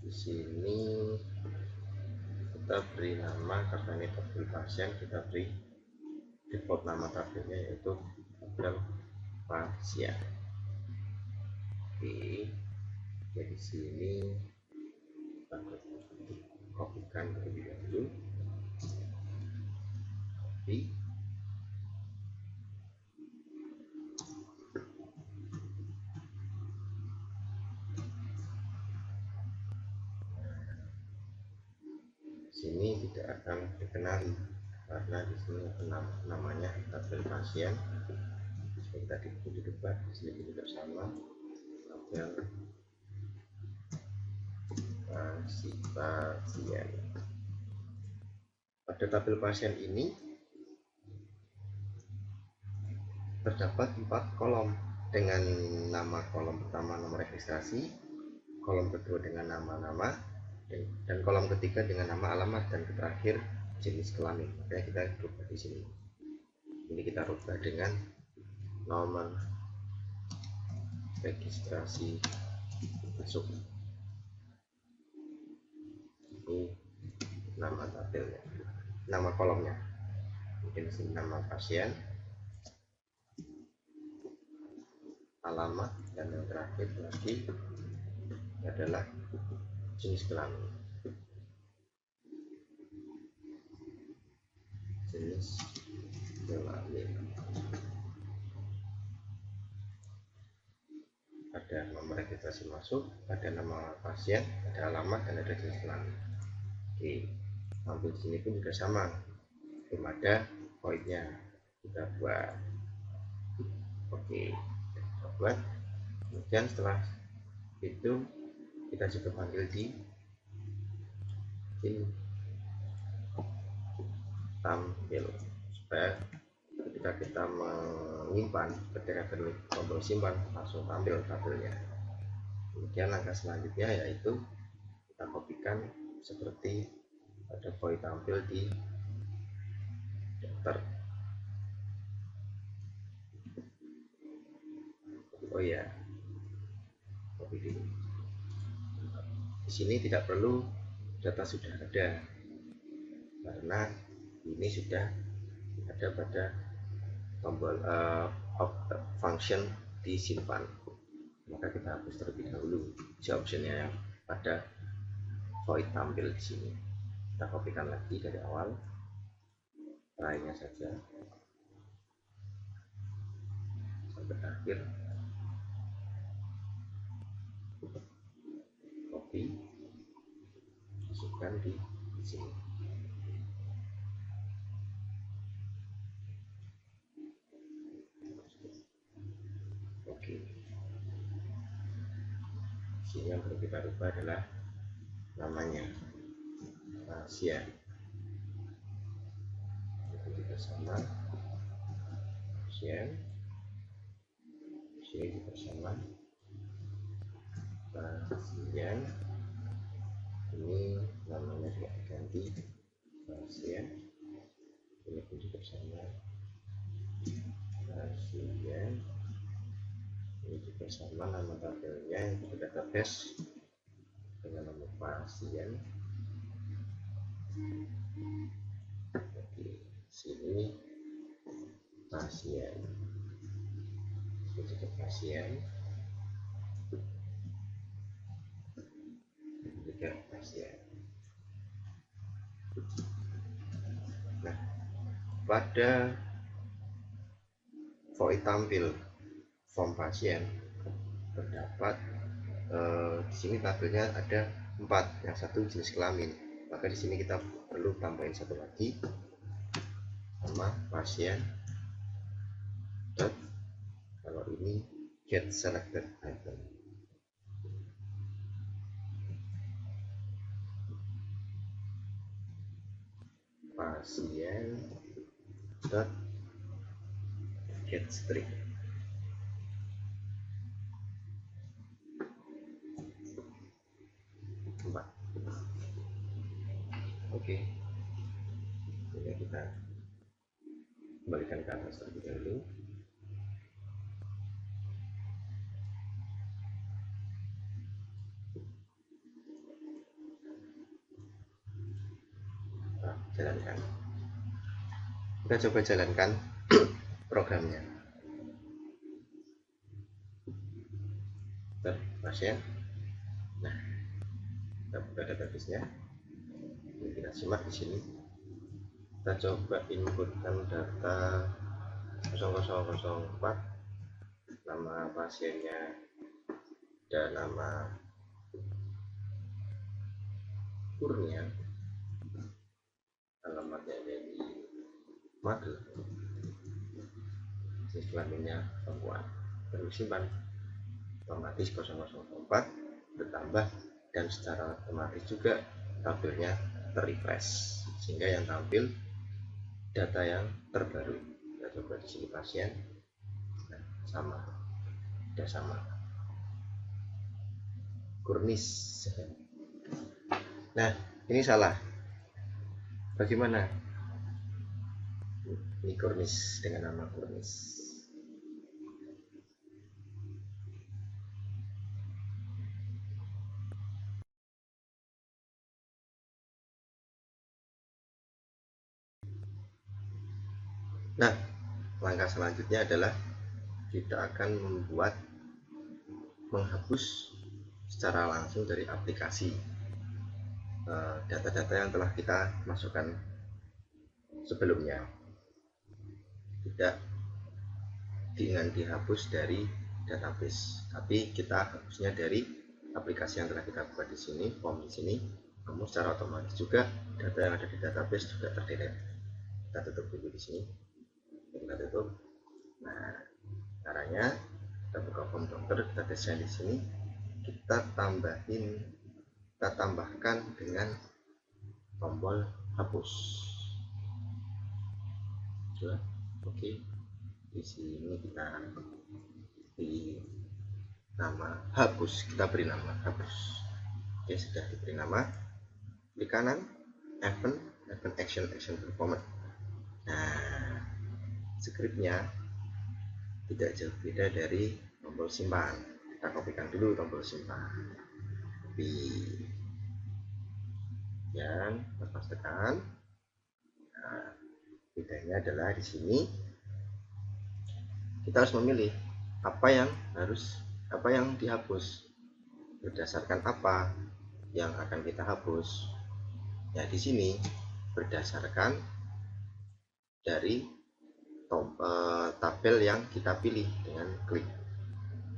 Di sini kita beri nama, karena ini tabel pasien, kita beri default nama tabelnya yaitu tabel pasien. Oke, jadi sini kita kopikan terlebih dahulu. Copy. Sini tidak akan dikenali karena di sini namanya tabel pasien. Kita di depan, di sini juga sama, tabel pasien. Pada tabel pasien ini terdapat 4 kolom dengan nama. Kolom pertama nomor registrasi, kolom kedua dengan nama-nama, dan kolom ketiga dengan nama, alamat, dan terakhir jenis kelamin. Makanya kita rubah di sini. Ini kita rubah dengan nomor registrasi masuk. Ini nama tabelnya, nama kolomnya. mungkin nama pasien, alamat, dan yang terakhir lagi adalah jenis kelamin. Jenis kelamin. Ada nomor registrasi masuk, ada nama pasien, ada alamat, dan ada jenis kelamin. Oke, sampai di sini pun juga sama, belum ada voidnya, kita buat. Oke, kita buat. Kemudian setelah itu kita juga panggil di tampil, supaya ketika kita menyimpan, ketika tombol simpan langsung tampil tabelnya. Kemudian langkah selanjutnya yaitu kita kopikan seperti ada void tampil di daftar. Oh ya, copy dulu. Di sini tidak perlu data sudah ada, karena ini sudah ada pada tombol function disimpan. Maka kita hapus terlebih dahulu si optionnya yang pada void tampil di sini. Kita kopikan lagi dari awal, lainnya saja sampai akhir. Copy, masukkan di sini. Oke. Sini yang perlu kita rubah adalah namanya pasien. Itu juga sama, pasien. Sini juga sama, pasien. Ini namanya juga diganti pasien. Ini pun juga sama, pasien. Ini juga sama, nama tabelnya itu database dengan nama pasien. Oke, sini pasien, ini juga pasien, ini juga pasien. Nah, pada void tampil form pasien terdapat di sini tabelnya ada 4, yang satu jenis kelamin, maka di sini kita perlu tambahin satu lagi, nama pasien. Kalau ini get selected item. Pasien dot get string. Oke, ini kita kembalikan ke atas terlebih dahulu. Nah, jalankan. Kita coba jalankan programnya. Pasien. Nah, kita buka database-nya. Kita simak di sini. Kita coba inputkan data 0004, nama pasiennya dan nama Kurnia, alamatnya dari Magelang, jenis kelaminnya perempuan. Terus simpan, otomatis 0004 bertambah, dan secara otomatis juga tabelnya terrefresh, sehingga yang tampil data yang terbaru. Kita coba di sini pasien, nah, sama, sudah sama. Kurnis. Nah, ini salah. Bagaimana? Ini Kurnis dengan nama Kurnis. Nah, langkah selanjutnya adalah kita akan menghapus secara langsung dari aplikasi data-data yang telah kita masukkan sebelumnya, tidak dengan dihapus dari database, tapi kita hapusnya dari aplikasi yang telah kita buat di sini, form di sini. Namun secara otomatis juga data yang ada di database juga terdelete. Kita tutup dulu di sini, kita tutup. Nah, caranya kita buka form dokter, kita desain di sini, kita tambahkan dengan tombol hapus. Oke, di sini kita di nama hapus, kita beri nama hapus. Oke, sudah diberi nama. Di kanan event action performance. Nah, scriptnya tidak jauh beda dari tombol simpan. Kita kopikan dulu tombol simpan, dan lepas tekan. Nah, bedanya adalah di sini kita harus memilih apa yang dihapus, berdasarkan apa yang akan kita hapus. Ya, di sini berdasarkan dari tabel yang kita pilih dengan klik.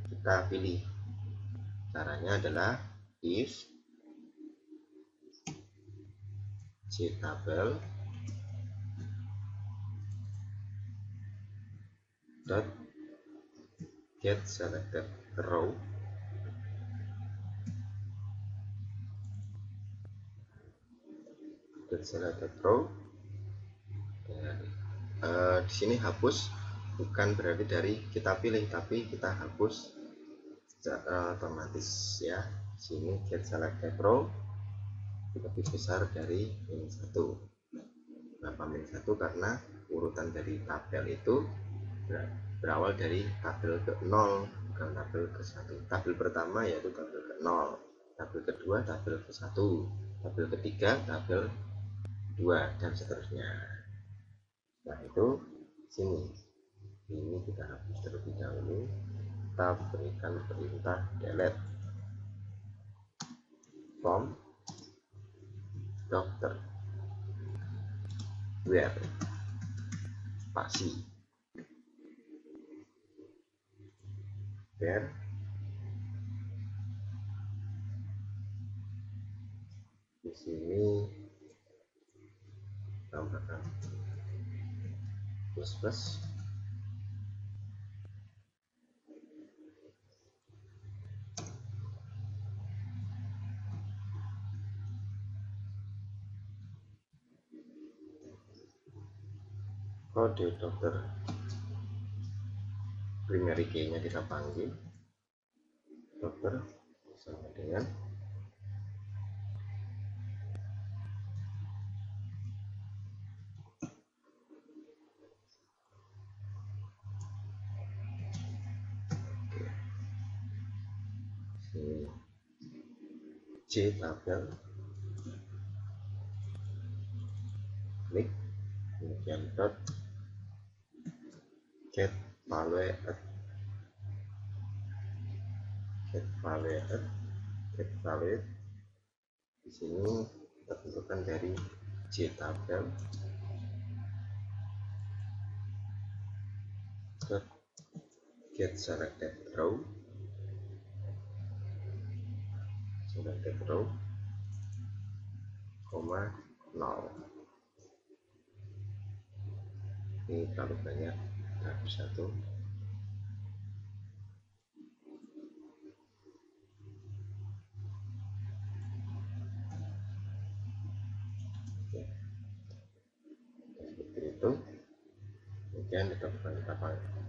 Kita pilih, caranya adalah if jtabel dot get selected row dan di sini hapus bukan berarti dari kita pilih, tapi kita hapus secara otomatis ya. Di sini get selected row lebih besar dari min 1. Kenapa min 1? Karena urutan dari tabel itu berawal dari tabel ke 0, bukan tabel ke 1. Tabel pertama yaitu tabel ke 0, tabel kedua tabel ke 1, tabel ketiga tabel 2, dan seterusnya. Nah, itu sini ini kita hapus terlebih dahulu. Kita berikan perintah delete from dokter where spasi where di sini tambahkan plus kode dokter primary key nya kita panggil dokter sama dengan jtabel klik, kemudian dot get value di sini kita tentukan dari jtabel dot get selected row koma 0. Ini terlalu banyak, hapus 1. Seperti itu. Kemudian kita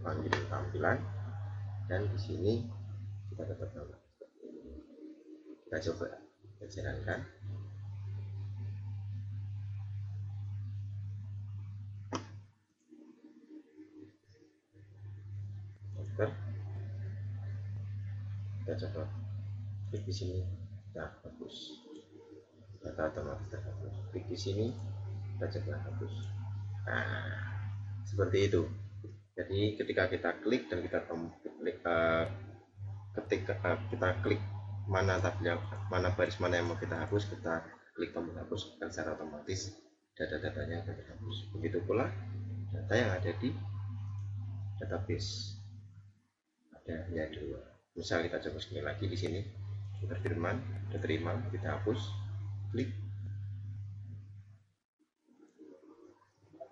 panggil tampilan, dan di sini kita tetap nama. Kita coba jalankan. Kita coba klik di sini, kita hapus data otomatis terhapus. Klik di sini, kita coba hapus. Nah, seperti itu. Jadi ketika kita klik dan kita kita klik mana tabel mana baris mana yang mau kita hapus, kita klik tombol hapus, dan secara otomatis data-datanya akan terhapus. Begitu pula data yang ada di database, ada hanya dua. Misal kita coba sekali lagi di sini, Dr. Firman sudah terima, kita hapus, klik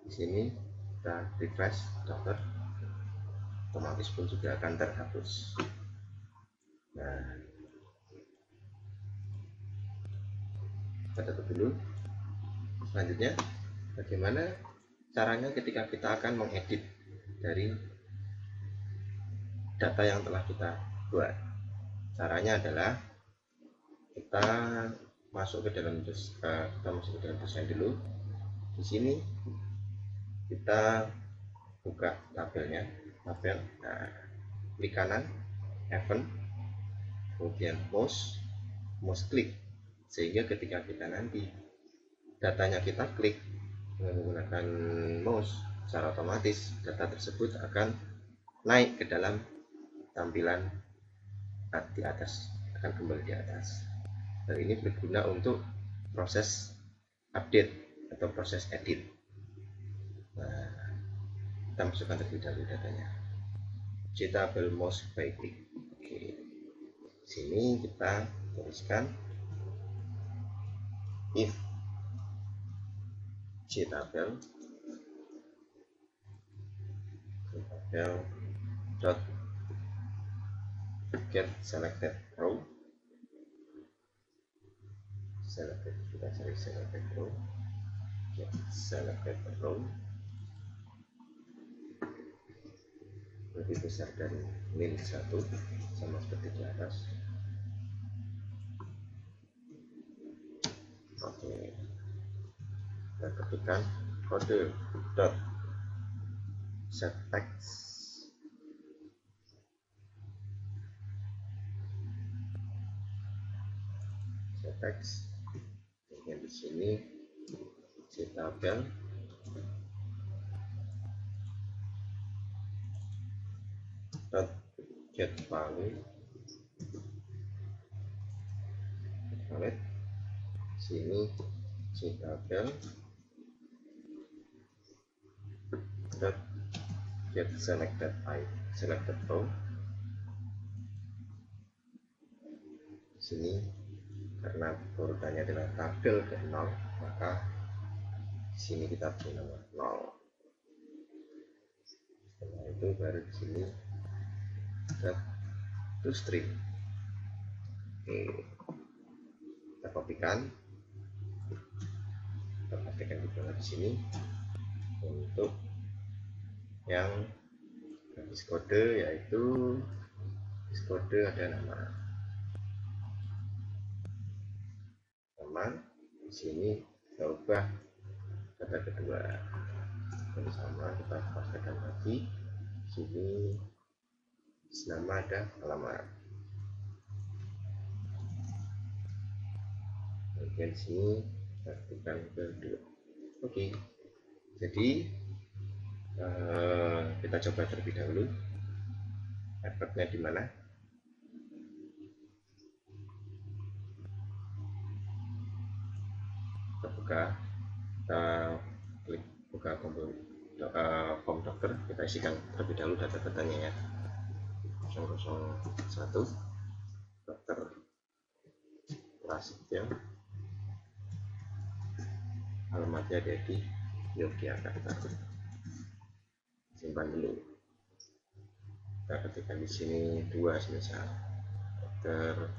di sini, kita refresh dokter, otomatis pun juga akan terhapus. Nah, kita tutup dulu. Selanjutnya, bagaimana caranya ketika kita akan mengedit dari data yang telah kita buat? Caranya adalah kita masuk ke dalam desain dulu. Di sini kita buka tabel. Nah, klik kanan, event, kemudian mouse klik, sehingga ketika kita nanti datanya kita klik menggunakan mouse, secara otomatis data tersebut akan naik ke dalam tampilan di atas, akan kembali di atas. Dan ini berguna untuk proses update atau proses edit. Nah, kita masukkan terlebih dahulu datanya. Tabel mouse by click. Oke. Sini kita tuliskan if tabel dot get selected row, kita cari selected row, get selected row lebih besar dari min 1, sama seperti di atas. Oke, kita ketikkan kode dot set text, yang di sini tabel dot get value, sini tabel dot get selected row. Sini karena urutannya adalah tabel ke 0, maka sini kita beri nomor 0. Setelah itu baru di sini set to string. Oke, kita kopikan, kita pastikan di bawah di sini. Untuk yang garis kode, yaitu garis kode ada nama di sini, kita ubah kata kedua dan sama, kita pastikan lagi di sini nama ada alamat, kemudian di sini pastikan kedua. Oke, jadi kita coba terlebih dahulu efeknya di mana. Kita klik buka form dokter, kita isikan terlebih dahulu data-datanya ya. 001 dokter Prasetyo, alamatnya ada di Yogyakarta. Simpan dulu. Kita ketikkan di sini 2 misal dokter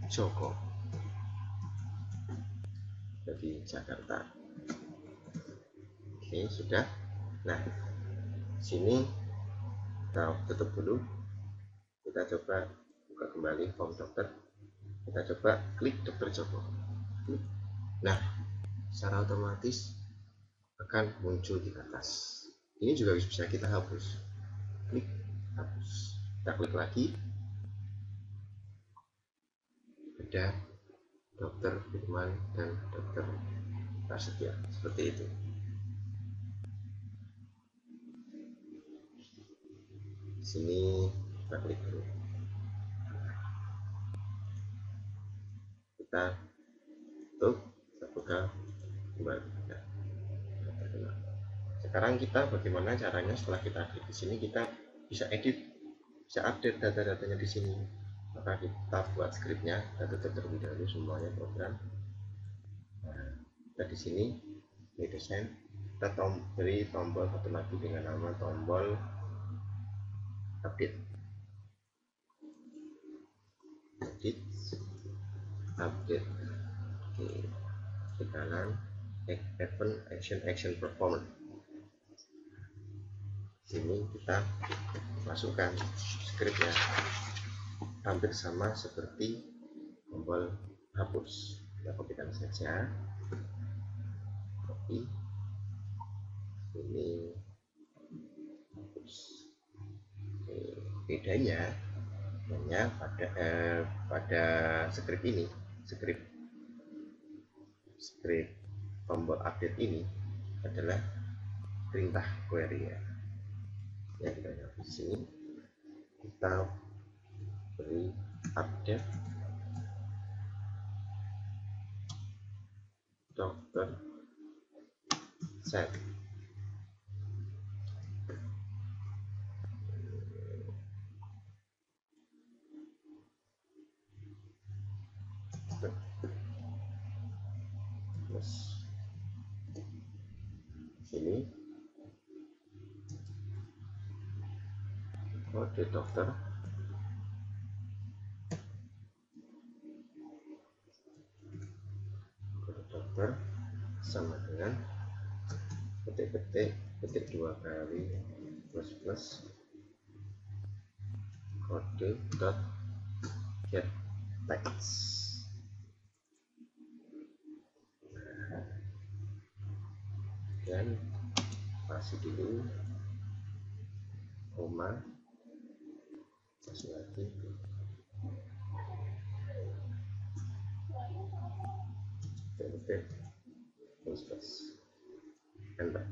Joko, jadi Jakarta. Oke, sudah. Nah, sini kita tutup dulu. Kita coba buka kembali form dokter. Kita coba klik dokter Joko. Nah, secara otomatis akan muncul di atas. Ini juga bisa kita hapus. Klik hapus. Kita klik lagi. Ada Dokter Firman dan Dokter Prasetya, seperti itu. Di sini kita klik dulu, kita tutup, kita buka kembali. Nah, sekarang kita bagaimana caranya setelah kita klik di sini kita bisa edit, bisa update data-datanya di sini. Maka kita buat skripnya, kita tutup terlebih dahulu semuanya program. Nah, kita di sini ini desain, kita beri tombol satu lagi dengan nama tombol update. Edit, update. Oke, di kanan event action perform. Sini kita masukkan skripnya, hampir sama seperti tombol hapus. Kita kopikan saja, copy, ini hapus. Oke, bedanya hanya pada skrip ini, skrip tombol update ini adalah perintah query ya. Yang kita lihat di sini, kita beri update dokter set. Terus sini kode dokter sama dengan ketik 2 kali plus kode dot get text. Dan kasih dulu koma, kasih lagi plus enter.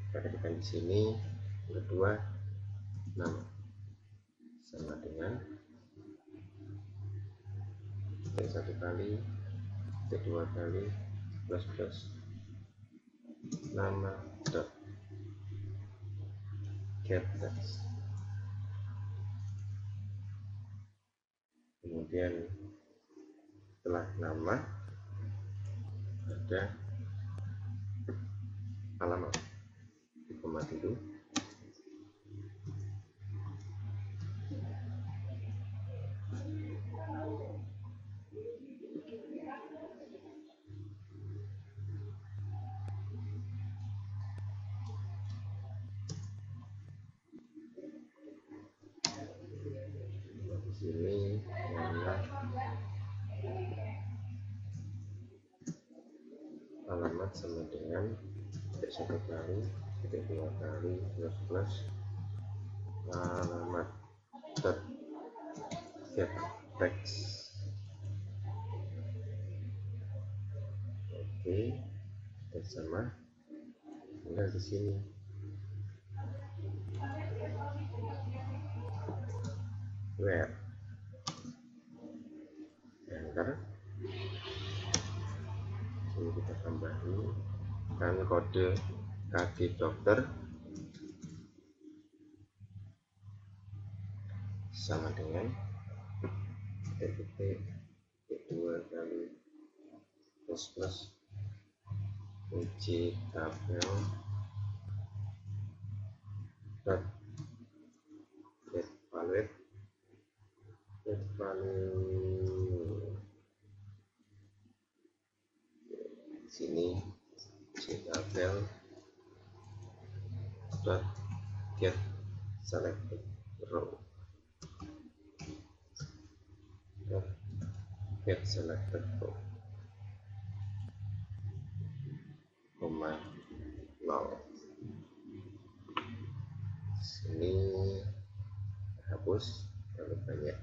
Kita ketikkan di sini kedua nama sama dengan satu kali, kedua kali plus nama dot get text. Kemudian setelah nama ada alamat, di koma dulu. Di sini alamat sama dengan ketik satu kali, ketik dua kali plus alamat dot get text. Oke, dan sama tinggal di sini where enter. Ini kita tambahin dan kode kaki dokter sama dengan ketik 2 kali plus uji tabel dot get value sini uji tabel dot get selected row dot get selected row koma 0. Sini hapus terlalu banyak,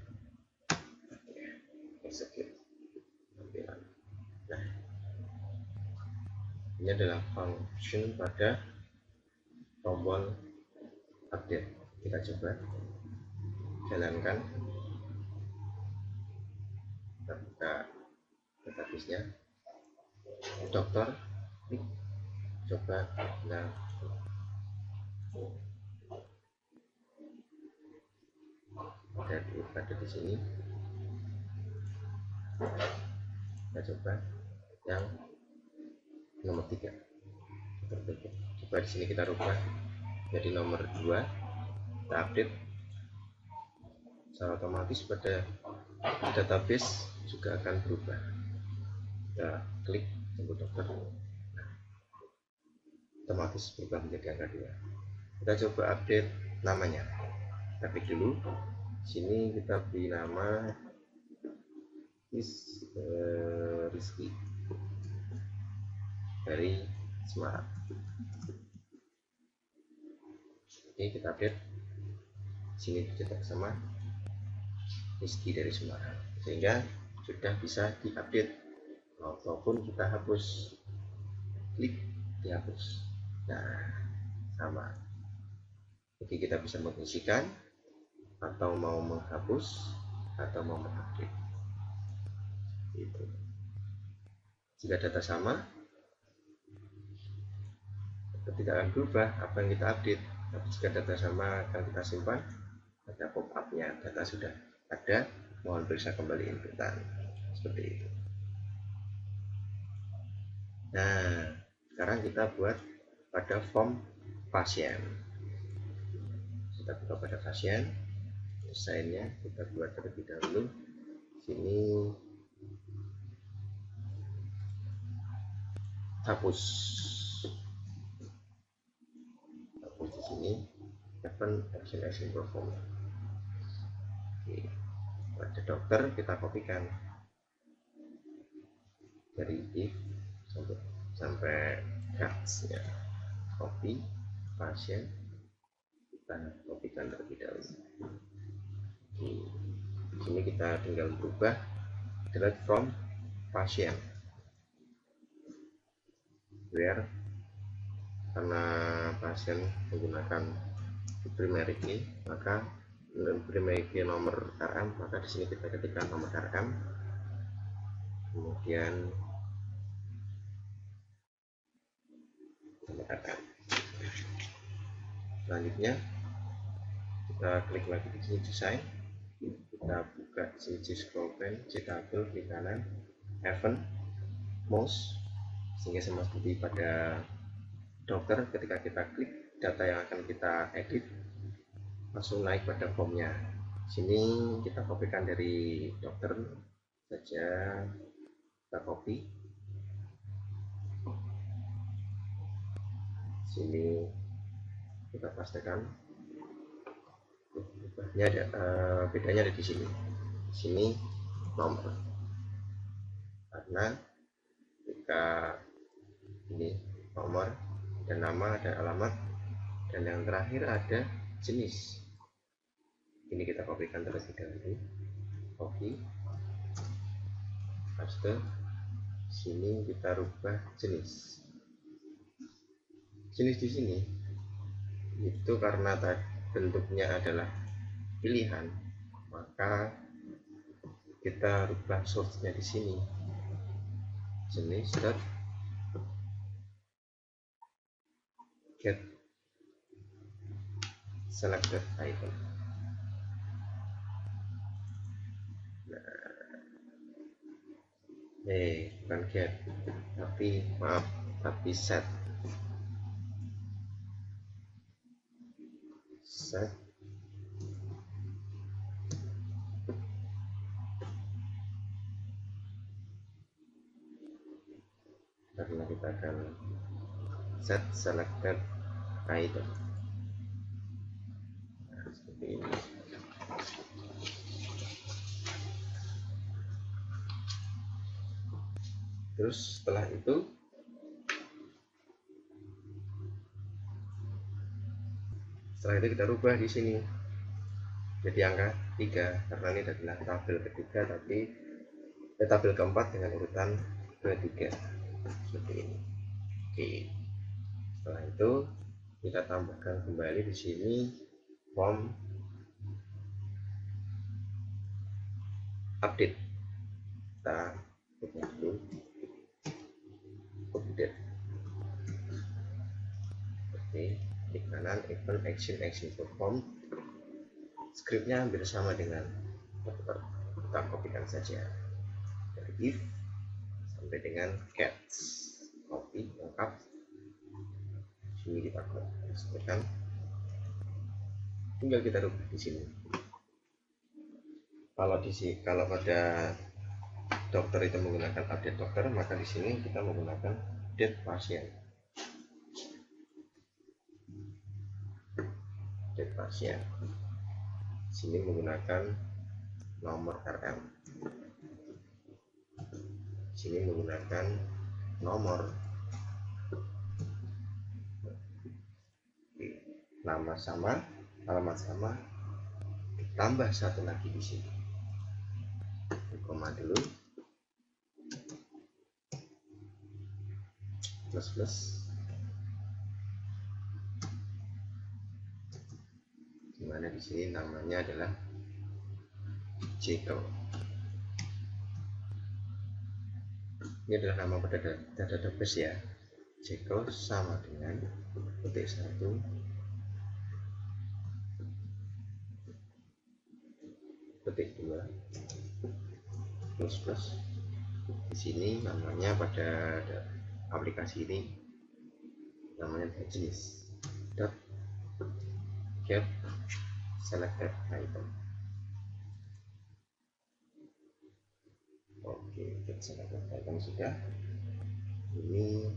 execute. ini adalah function pada tombol update. Kita coba jalankan, kita buka database-nya, dokter, coba kita ada di sini. Kita coba yang nomor 3. Coba di sini kita rubah jadi nomor 2. Kita update, secara otomatis pada database juga akan berubah. Kita klik tombol dokter, otomatis berubah menjadi angka 2. Kita coba update namanya. Kita klik dulu. Sini kita beri nama Rizky dari Semarang. Oke, kita update. Sini dicetak sama Rizky dari Semarang, sehingga sudah bisa diupdate ataupun kita hapus. Klik dihapus. Nah, sama. Jadi kita bisa mengisikan atau mau menghapus atau mau mengupdate. Itu. Jika data sama, tidak akan berubah apa yang kita update. Tapi jika data sama akan kita simpan, ada pop-up-nya, data sudah ada, mohon periksa kembali inputan. Seperti itu. Nah, sekarang kita buat pada form pasien. Kita buka pada pasien, desainnya kita buat terlebih dahulu. Sini hapus di sini, open action perform. Oke, pada dokter kita kopikan dari if sampai cards-nya, copy pasien, kita kopikan terlebih dahulu. Di sini kita tinggal berubah delete from pasien, where karena pasien menggunakan primary key, maka primary key nomor RM, maka di sini kita ketikkan nomor RM, kemudian nomor RM. Selanjutnya kita klik lagi di sini desain, kita buka sini scroll pen, table di kanan, event, mouse, sehingga sama seperti pada dokter, ketika kita klik data yang akan kita edit langsung naik pada formnya. Sini kita kopikan dari dokter saja, kita copy. Sini kita pastikan. Bedanya ada di sini. Sini nomor, karena jika ini nomor dan nama, ada alamat, dan yang terakhir ada jenis. Ini kita kopikan terlebih dahulu, copy, paste. Sini kita rubah jenis. Jenis di sini itu karena bentuknya adalah pilihan, maka kita rubah source-nya di sini. Jenis dot get selected item. Bukan get, tapi set karena kita akan set selected item. Nah, seperti ini. Terus setelah itu kita rubah di sini jadi angka 3, karena ini adalah tabel ketiga, tapi tabel keempat dengan urutan ketiga, seperti ini. Oke, setelah itu kita tambahkan kembali di sini form update. Kita buka dulu update. Oke, di kanan event action perform. Scriptnya hampir sama dengan dokter, kita kopikan saja dari if sampai dengan cats, copy lengkap. Sini kita sebutkan, tinggal kita rubah di sini. Kalau pada dokter itu menggunakan update dokter, maka di sini kita menggunakan update pasien. Update pasien. Sini menggunakan nomor RM. Sini menggunakan nomor, nama sama, alamat sama, ditambah satu lagi di sini. Koma dulu, plus, dimana di sini namanya adalah Jekyll. Ini adalah nama pada database ya. Jekyll sama dengan petik 1 petik 2 plus. Di sini namanya pada aplikasi ini namanya jenis dot get selected item. Oke, get selected item sudah. Ini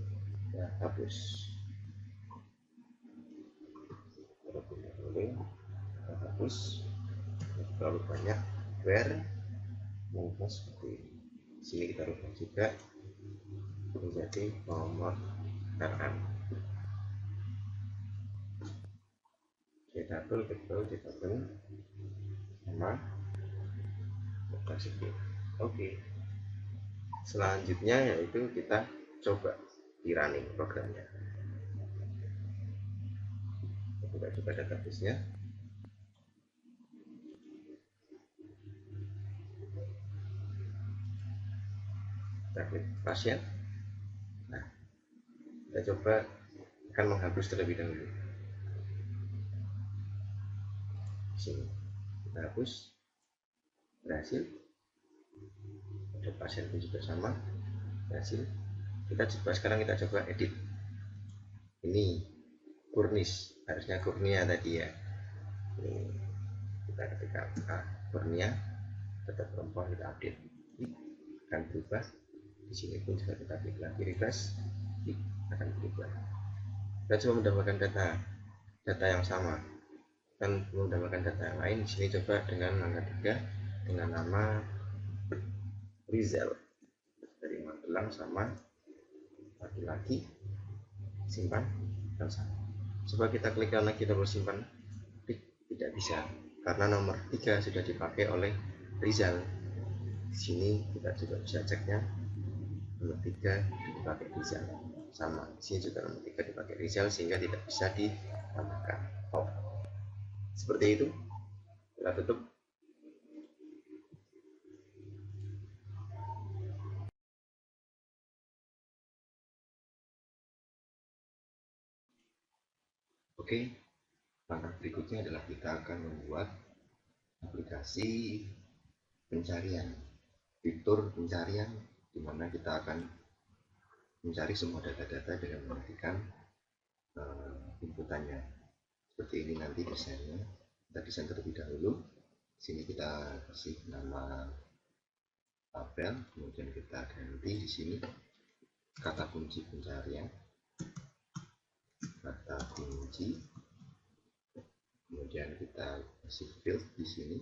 ya hapus. Hapus. Terlalu banyak where mungkin seperti ini. Sini kita rubah juga menjadi nomor RM. Kita double sama kasih. Oke. Selanjutnya yaitu kita coba di running programnya. Kita coba database-nya. Kita klik pasien. Nah, kita coba akan menghapus terlebih dahulu. Sini kita hapus, berhasil. Ada pasien pun juga sama, berhasil. Sekarang kita coba edit. Ini Kurnis, harusnya Kurnia tadi ya. Ini kita ketikkan Kurnia, tetap perempuan, kita update. Akan berubah. Di sini pun juga kita klik lagi refresh, akan berubah. Kita coba mendapatkan data yang sama, dan mendapatkan data yang lain. Di sini coba dengan angka 3 dengan nama Rizal dari Magelang sama laki-laki, simpan dan sama. Coba kita klik lagi tombol simpan, tidak bisa karena nomor 3 sudah dipakai oleh Rizal. Di sini kita juga bisa ceknya, nomor 3 dipakai Rizal sama. Di sini juga nomor 3 dipakai Rizal sehingga tidak bisa ditambahkan. Seperti itu. Kita tutup. Oke, langkah berikutnya adalah kita akan membuat aplikasi pencarian, fitur pencarian, di mana kita akan mencari semua data-data dengan mematikan inputannya. Seperti ini nanti desainnya. Kita desain terlebih dahulu. Sini kita kasih nama tabel, kemudian kita ganti di sini kata kunci pencarian, kata kunci, kemudian kita kasih field di sini.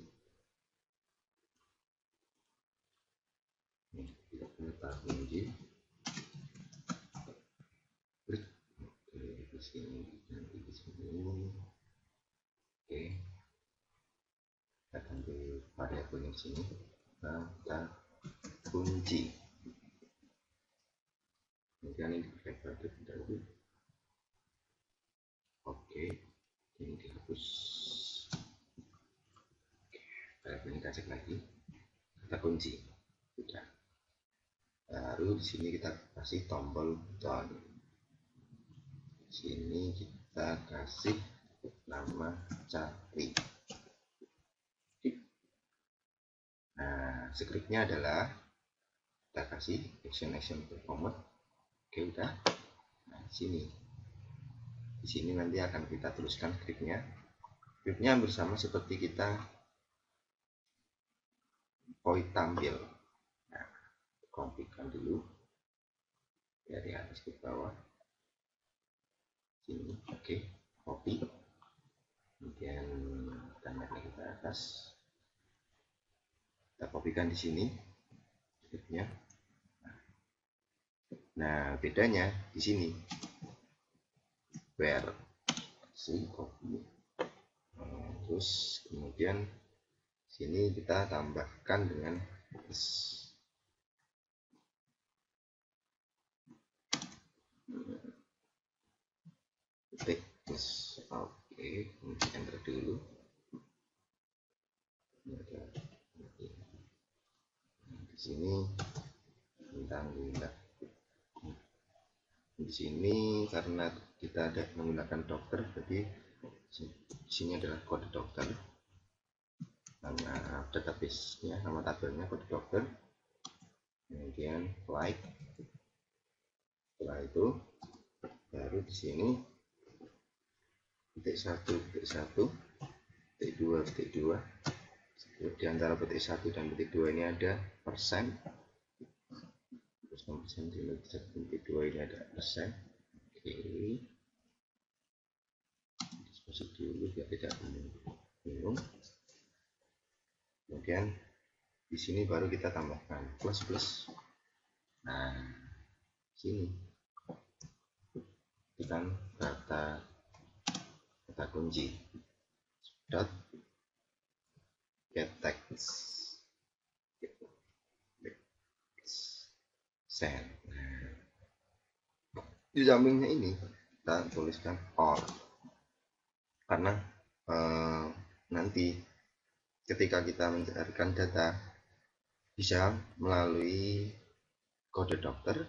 Kata kunci, klik di sini, nanti di sini. Oke, kita ganti variabel di sini, kata kunci. kemudian ini dulu. Oke, ini dihapus. Ini kita cek lagi, kita kunci, sudah. Baru di sini kita kasih tombol done. Di sini kita kasih nama cari. Nah, scriptnya adalah kita kasih action performer. Oke, udah. Nah, di sini nanti akan kita tuliskan scriptnya. Scriptnya hampir sama seperti kita void tampil. Nah, konfigurkan dulu dari atas ke bawah. Sini, oke, copy. Kemudian kita naik lagi ke atas. Kita kopikan di sini scriptnya. Nah, bedanya di sini. Where copy. Terus kemudian sini kita tambahkan dengan text. Oke, enter dulu. Di sini di sini karena kita ada menggunakan dokter, jadi di sini adalah kode dokter, nama database-nya, nama tabelnya kode dokter, kemudian like. Setelah itu baru di sini titik 1, titik 1, titik 2, titik 2. Di antara titik 1 dan titik 2 ini ada persen. Terus persen di titik 2 ini ada persen. Oke. Diskusi dulu biar tidak bingung. Kemudian di sini baru kita tambahkan plus. Nah, sini tekan kata kunci dot get text send. Di sampingnya ini kita tuliskan or, karena nanti ketika kita mencarikan data bisa melalui kode dokter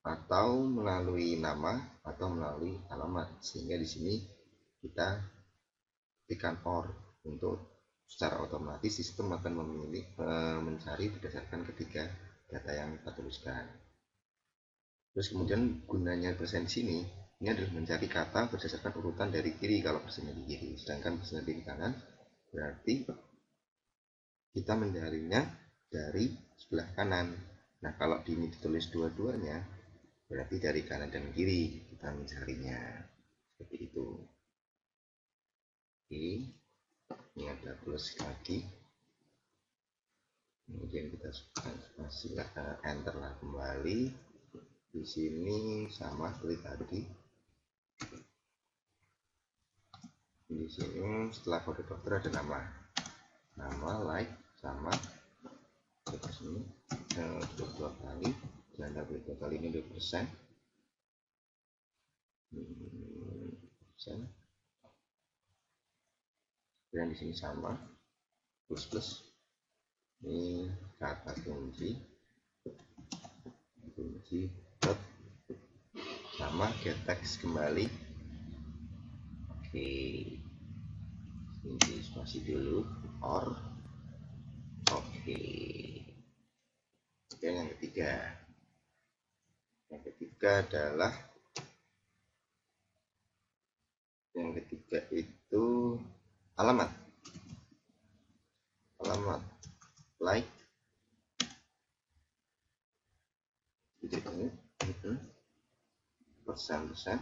atau melalui nama atau melalui alamat, sehingga di sini kita ketikkan or untuk secara otomatis sistem akan memilih mencari berdasarkan ketiga data yang kita tuliskan. Terus kemudian gunanya persen sini ini adalah mencari kata berdasarkan urutan dari kiri kalau persennya di kiri, sedangkan persennya di kanan berarti kita mencarinya dari sebelah kanan. Nah, kalau ini ditulis dua-duanya berarti dari kanan dan kiri kita mencarinya, seperti itu. Oke, ini ada plus lagi, kemudian kita masih enter lah kembali. Di sini sama seperti tadi. Di sini setelah kode dokter ada nama like sama terus ini 22 kali, dan double kali ini 2%. Dan di sini sama plus. Ini kata kunci dot sama get text kembali. Oke, ini spasi dulu or. Oke. Dan yang ketiga adalah itu alamat like ini persen,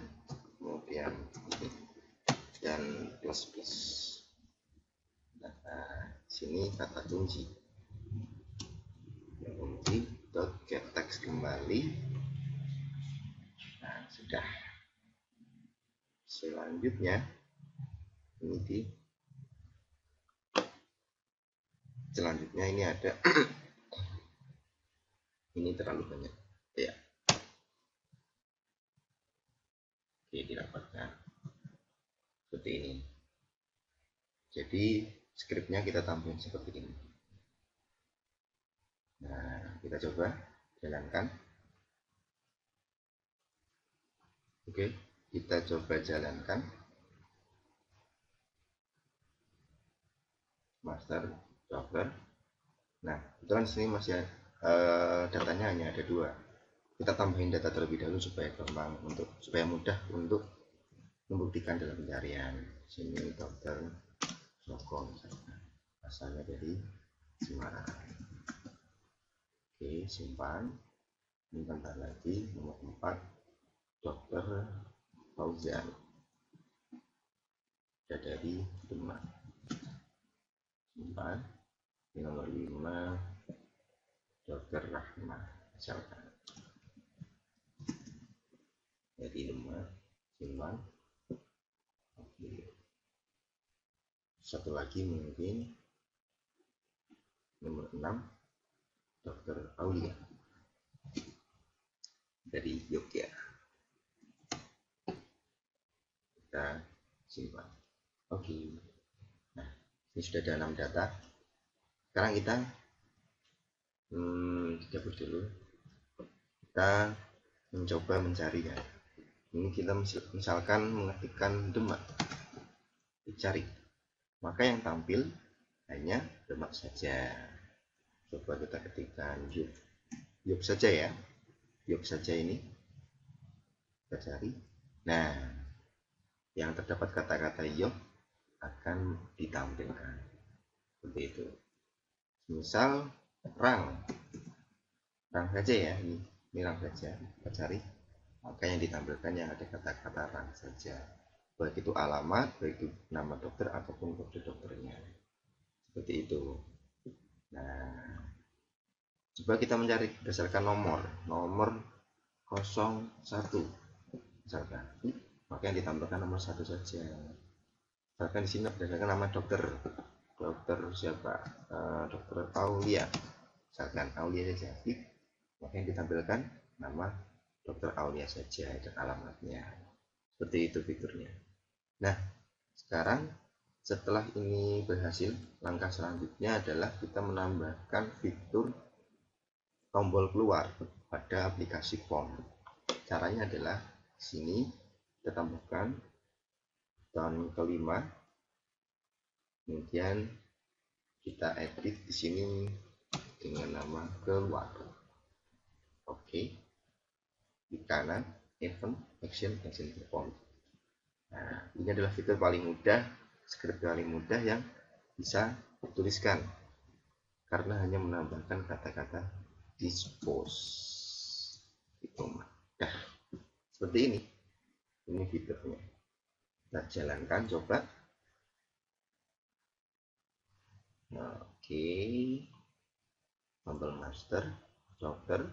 kemudian dan plus. Nah, sini kata kunci dot get text kembali. Nah, sudah. Selanjutnya ini ada ini terlalu banyak ya. Oke, dirapatkan seperti ini. Jadi skripnya kita tampilkan seperti ini. Nah, kita coba jalankan. Oke, kita coba jalankan. Master, dokter. Nah, kebetulan sini masih datanya hanya ada 2. Kita tambahin data terlebih dahulu supaya gampang supaya mudah untuk membuktikan dalam pencarian. Sini dokter Joko misalnya, asalnya dari Semarang. Oke, simpan. Ini bentar lagi nomor 4 dokter Fauzan, dari Demak. Simpan. Ini nomor 5 dokter Rahma misalkan, dari Demak. Simpan. Oke, satu lagi mungkin nomor 6 dokter Aulia dari Yogyakarta. Kita simpan. Oke, nah ini sudah ada 6 data. Sekarang kita dicabut dulu, kita mencoba mencarinya. Ini kita misalkan mengetikkan Demak, dicari, maka yang tampil hanya Demak saja. Coba kita ketikkan Yog saja ya, Yog saja ini kita cari. Nah, yang terdapat kata-kata Yog akan ditampilkan seperti itu. Misal rang saja ya, ini rang saja kita cari, maka yang ditampilkan yang ada kata-kata rang saja, baik itu alamat, baik itu nama dokter ataupun kode dokternya, seperti itu. Nah, coba kita mencari berdasarkan nomor 01 misalkan, maka yang ditampilkan nomor 1 saja. Misalkan di sini berdasarkan nama dokter siapa, dokter Aulia misalkan, Aulia saja, maka yang ditampilkan nama dokter Aulia saja dan alamatnya. Seperti itu fiturnya. Nah, sekarang setelah ini berhasil, langkah selanjutnya adalah kita menambahkan fitur tombol keluar pada aplikasi form. Caranya adalah di sini kita tambahkan tahun kelima, kemudian kita edit di sini dengan nama keluar. Oke, di kanan event action perform. Nah, ini adalah fitur paling mudah, script paling mudah yang bisa dituliskan karena hanya menambahkan kata-kata dispose. Itu mudah. Seperti ini fiturnya. Kita jalankan coba. Nah, oke, tombol master dokter.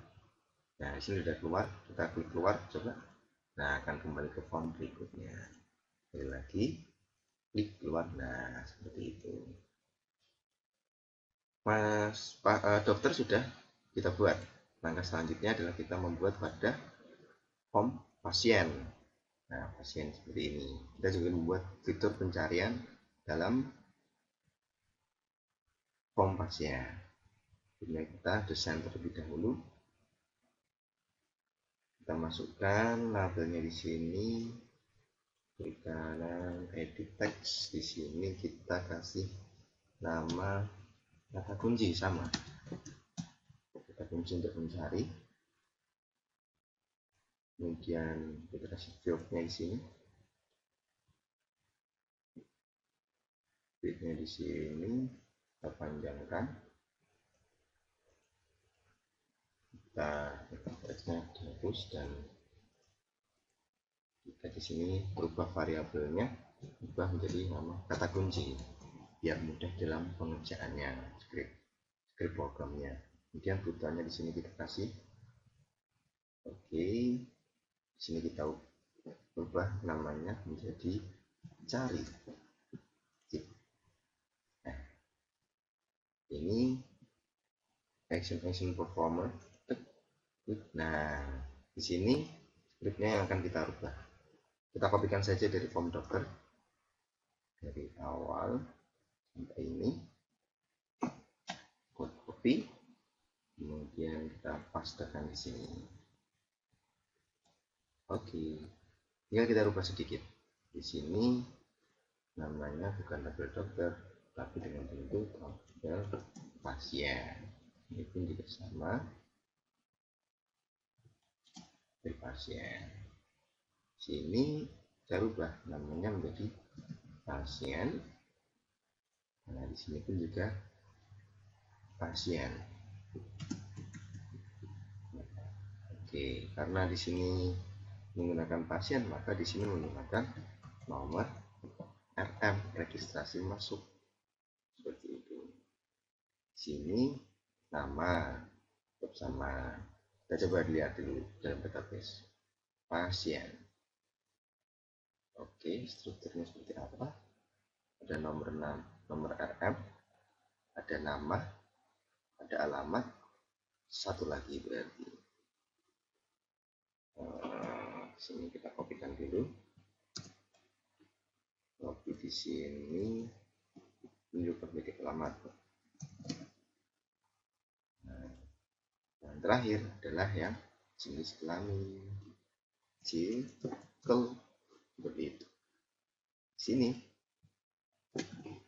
Nah, di sini sudah keluar, kita klik keluar coba. Nah, akan kembali ke form berikutnya. Sekali lagi klik keluar. Nah, seperti itu. Dokter sudah kita buat. Langkah selanjutnya adalah kita membuat pada form pasien. Nah, pasien seperti ini. Kita juga membuat fitur pencarian dalam form pasien. Jadi kita desain terlebih dahulu. Kita masukkan labelnya di sini. Klik kanan, edit text. Di sini kita kasih nama kata kunci sama. Kata kunci untuk mencari. Kemudian kita kasih fieldnya di sini. Fieldnya di sini kita panjangkan. Kita teksnya dihapus dan kita di sini berubah variabelnya, ubah menjadi nama kata kunci biar mudah dalam pengerjaannya script programnya. Kemudian butuhannya di sini kita kasih oke. Di sini kita ubah namanya menjadi cari. Nah, ini action performer. Nah, di sini scriptnya yang akan kita rubah. Kita kopikan saja dari form dokter, dari awal sampai ini, copy, kemudian kita pastekan di sini. Oke, tinggal kita rubah sedikit. Di sini namanya bukan tabel dokter, tapi dengan bentuk tabel pasien. Ini pun juga sama, tabel pasien. Sini saya rubah namanya menjadi pasien. Nah, di sini pun juga pasien. Oke, karena di sini menggunakan pasien, maka di sini menggunakan nomor RM, registrasi masuk, seperti itu. Sini nama tetap sama. Kita coba lihat dulu dalam database pasien. Oke, strukturnya seperti apa? Ada nomor 6, nomor RM, ada nama, ada alamat, satu lagi berarti. Sini kita kopikan dulu. Copy di sini, tunjuk pemilik alamat. Yang terakhir adalah yang jenis kelamin, circle, seperti itu. Sini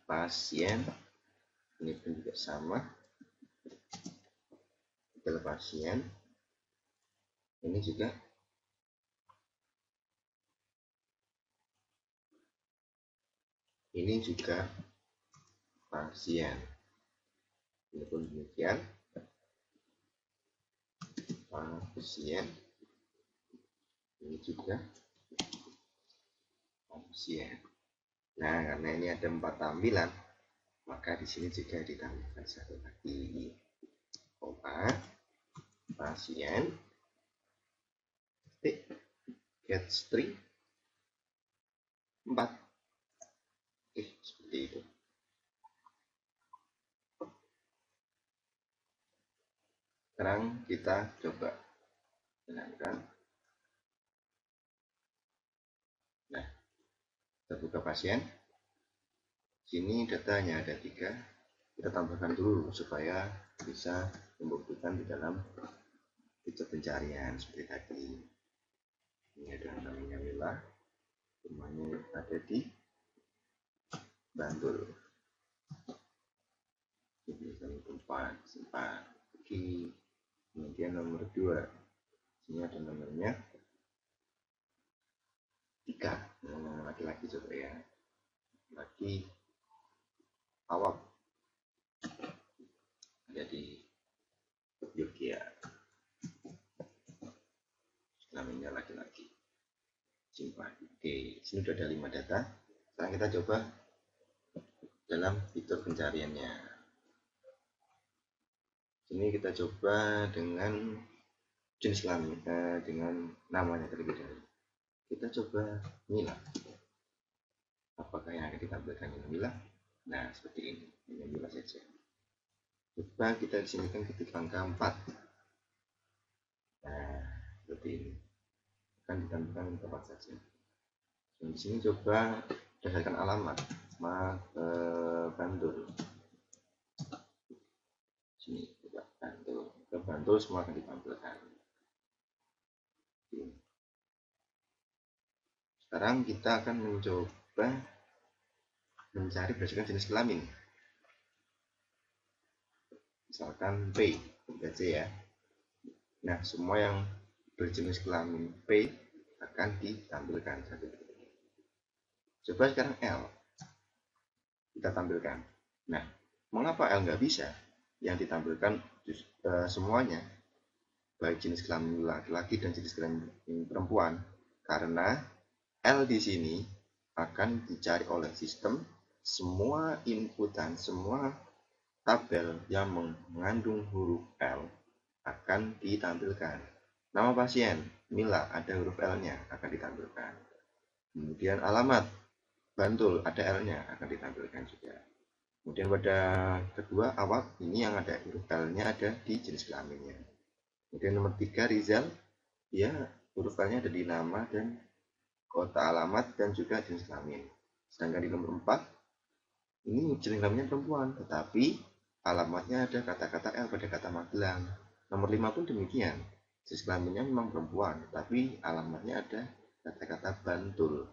pasien, ini pun juga sama, adalah pasien, ini juga pasien. Ini pun demikian, pasien, ini juga pasien. Nah, karena ini ada 4 tampilan, maka di sini juga ditambahkan satu lagi, pasien, get string 4. Oke, seperti itu. Sekarang kita coba jalankan. Nah, kita buka pasien. Sini datanya ada 3. Kita tambahkan dulu supaya bisa membuktikan di dalam fitur pencarian seperti tadi. Ini ada namanya Mila, rumahnya ada di Bantul. Ini tempat sempat. Oke. Kemudian nomor 2, sini ada nomornya 3, nomor laki-laki coba ya, laki awak, ada di Yogyakarta, namanya laki-laki, simpan. Oke, sini sudah ada 5 data. Sekarang kita coba dalam fitur pencariannya. Ini kita coba dengan jenis kelamin, dengan namanya terlebih dahulu. Kita coba Mila. Apakah yang akan ditampilkan ini Mila? Nah, seperti ini. Ini Mila saja. Coba kita disinikan ketik angka 4. Nah, seperti ini. Akan ditampilkan tempat saja. Dan di sini coba berdasarkan alamat. Bantul. Sini coba Bantul. Ke Bantul semua akan ditampilkan. Sekarang kita akan mencoba mencari berdasarkan jenis kelamin. Misalkan P, baca ya. Nah, semua yang berjenis kelamin P akan ditampilkan satu. Coba sekarang L kita tampilkan. Nah, mengapa L nggak bisa? Yang ditampilkan semuanya, baik jenis kelamin laki-laki dan jenis kelamin perempuan, karena L di sini akan dicari oleh sistem. Semua inputan, semua tabel yang mengandung huruf L akan ditampilkan. Nama pasien, Mila, ada huruf L-nya, akan ditampilkan. Kemudian alamat, Bantul, ada L-nya, akan ditampilkan juga. Kemudian pada kedua, awak, ini yang ada huruf L-nya ada di jenis kelaminnya. Kemudian nomor 3, Rizal, ya huruf L-nya ada di nama dan kota alamat, dan juga jenis kelamin. Sedangkan di nomor 4, ini jenis kelaminnya perempuan, tetapi alamatnya ada kata-kata L pada kata Magelang. Nomor 5 pun demikian. Jenis kelaminnya memang perempuan, tapi alamatnya ada kata-kata Bantul.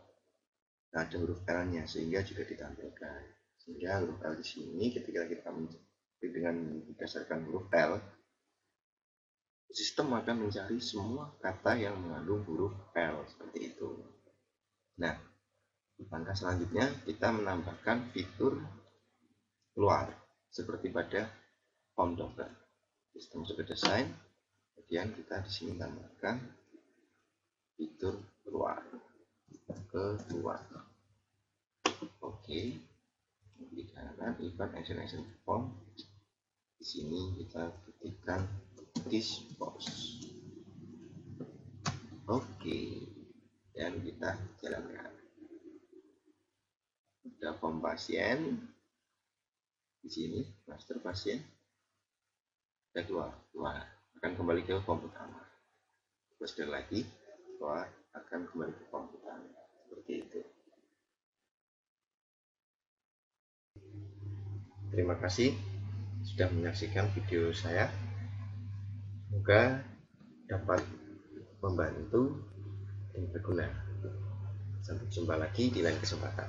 Nah, ada huruf L-nya sehingga juga ditampilkan. Sehingga huruf L di sini ketika kita mencari dengan berdasarkan huruf L, sistem akan mencari semua kata yang mengandung huruf L seperti itu. Nah, langkah selanjutnya kita menambahkan fitur keluar seperti pada form docker. Sistem sudah desain, kemudian kita di sini tambahkan fitur keluar. Oke, di kanan event action form. Di sini kita ketikkan dispose. Oke, dan kita jalankan. Ada form pasien di sini, master pasien. Kita keluar akan kembali ke form utama. Terus lagi keluar akan kembali ke form utama seperti itu. Terima kasih sudah menyaksikan video saya. Semoga dapat membantu dan berguna. Sampai jumpa lagi di lain kesempatan.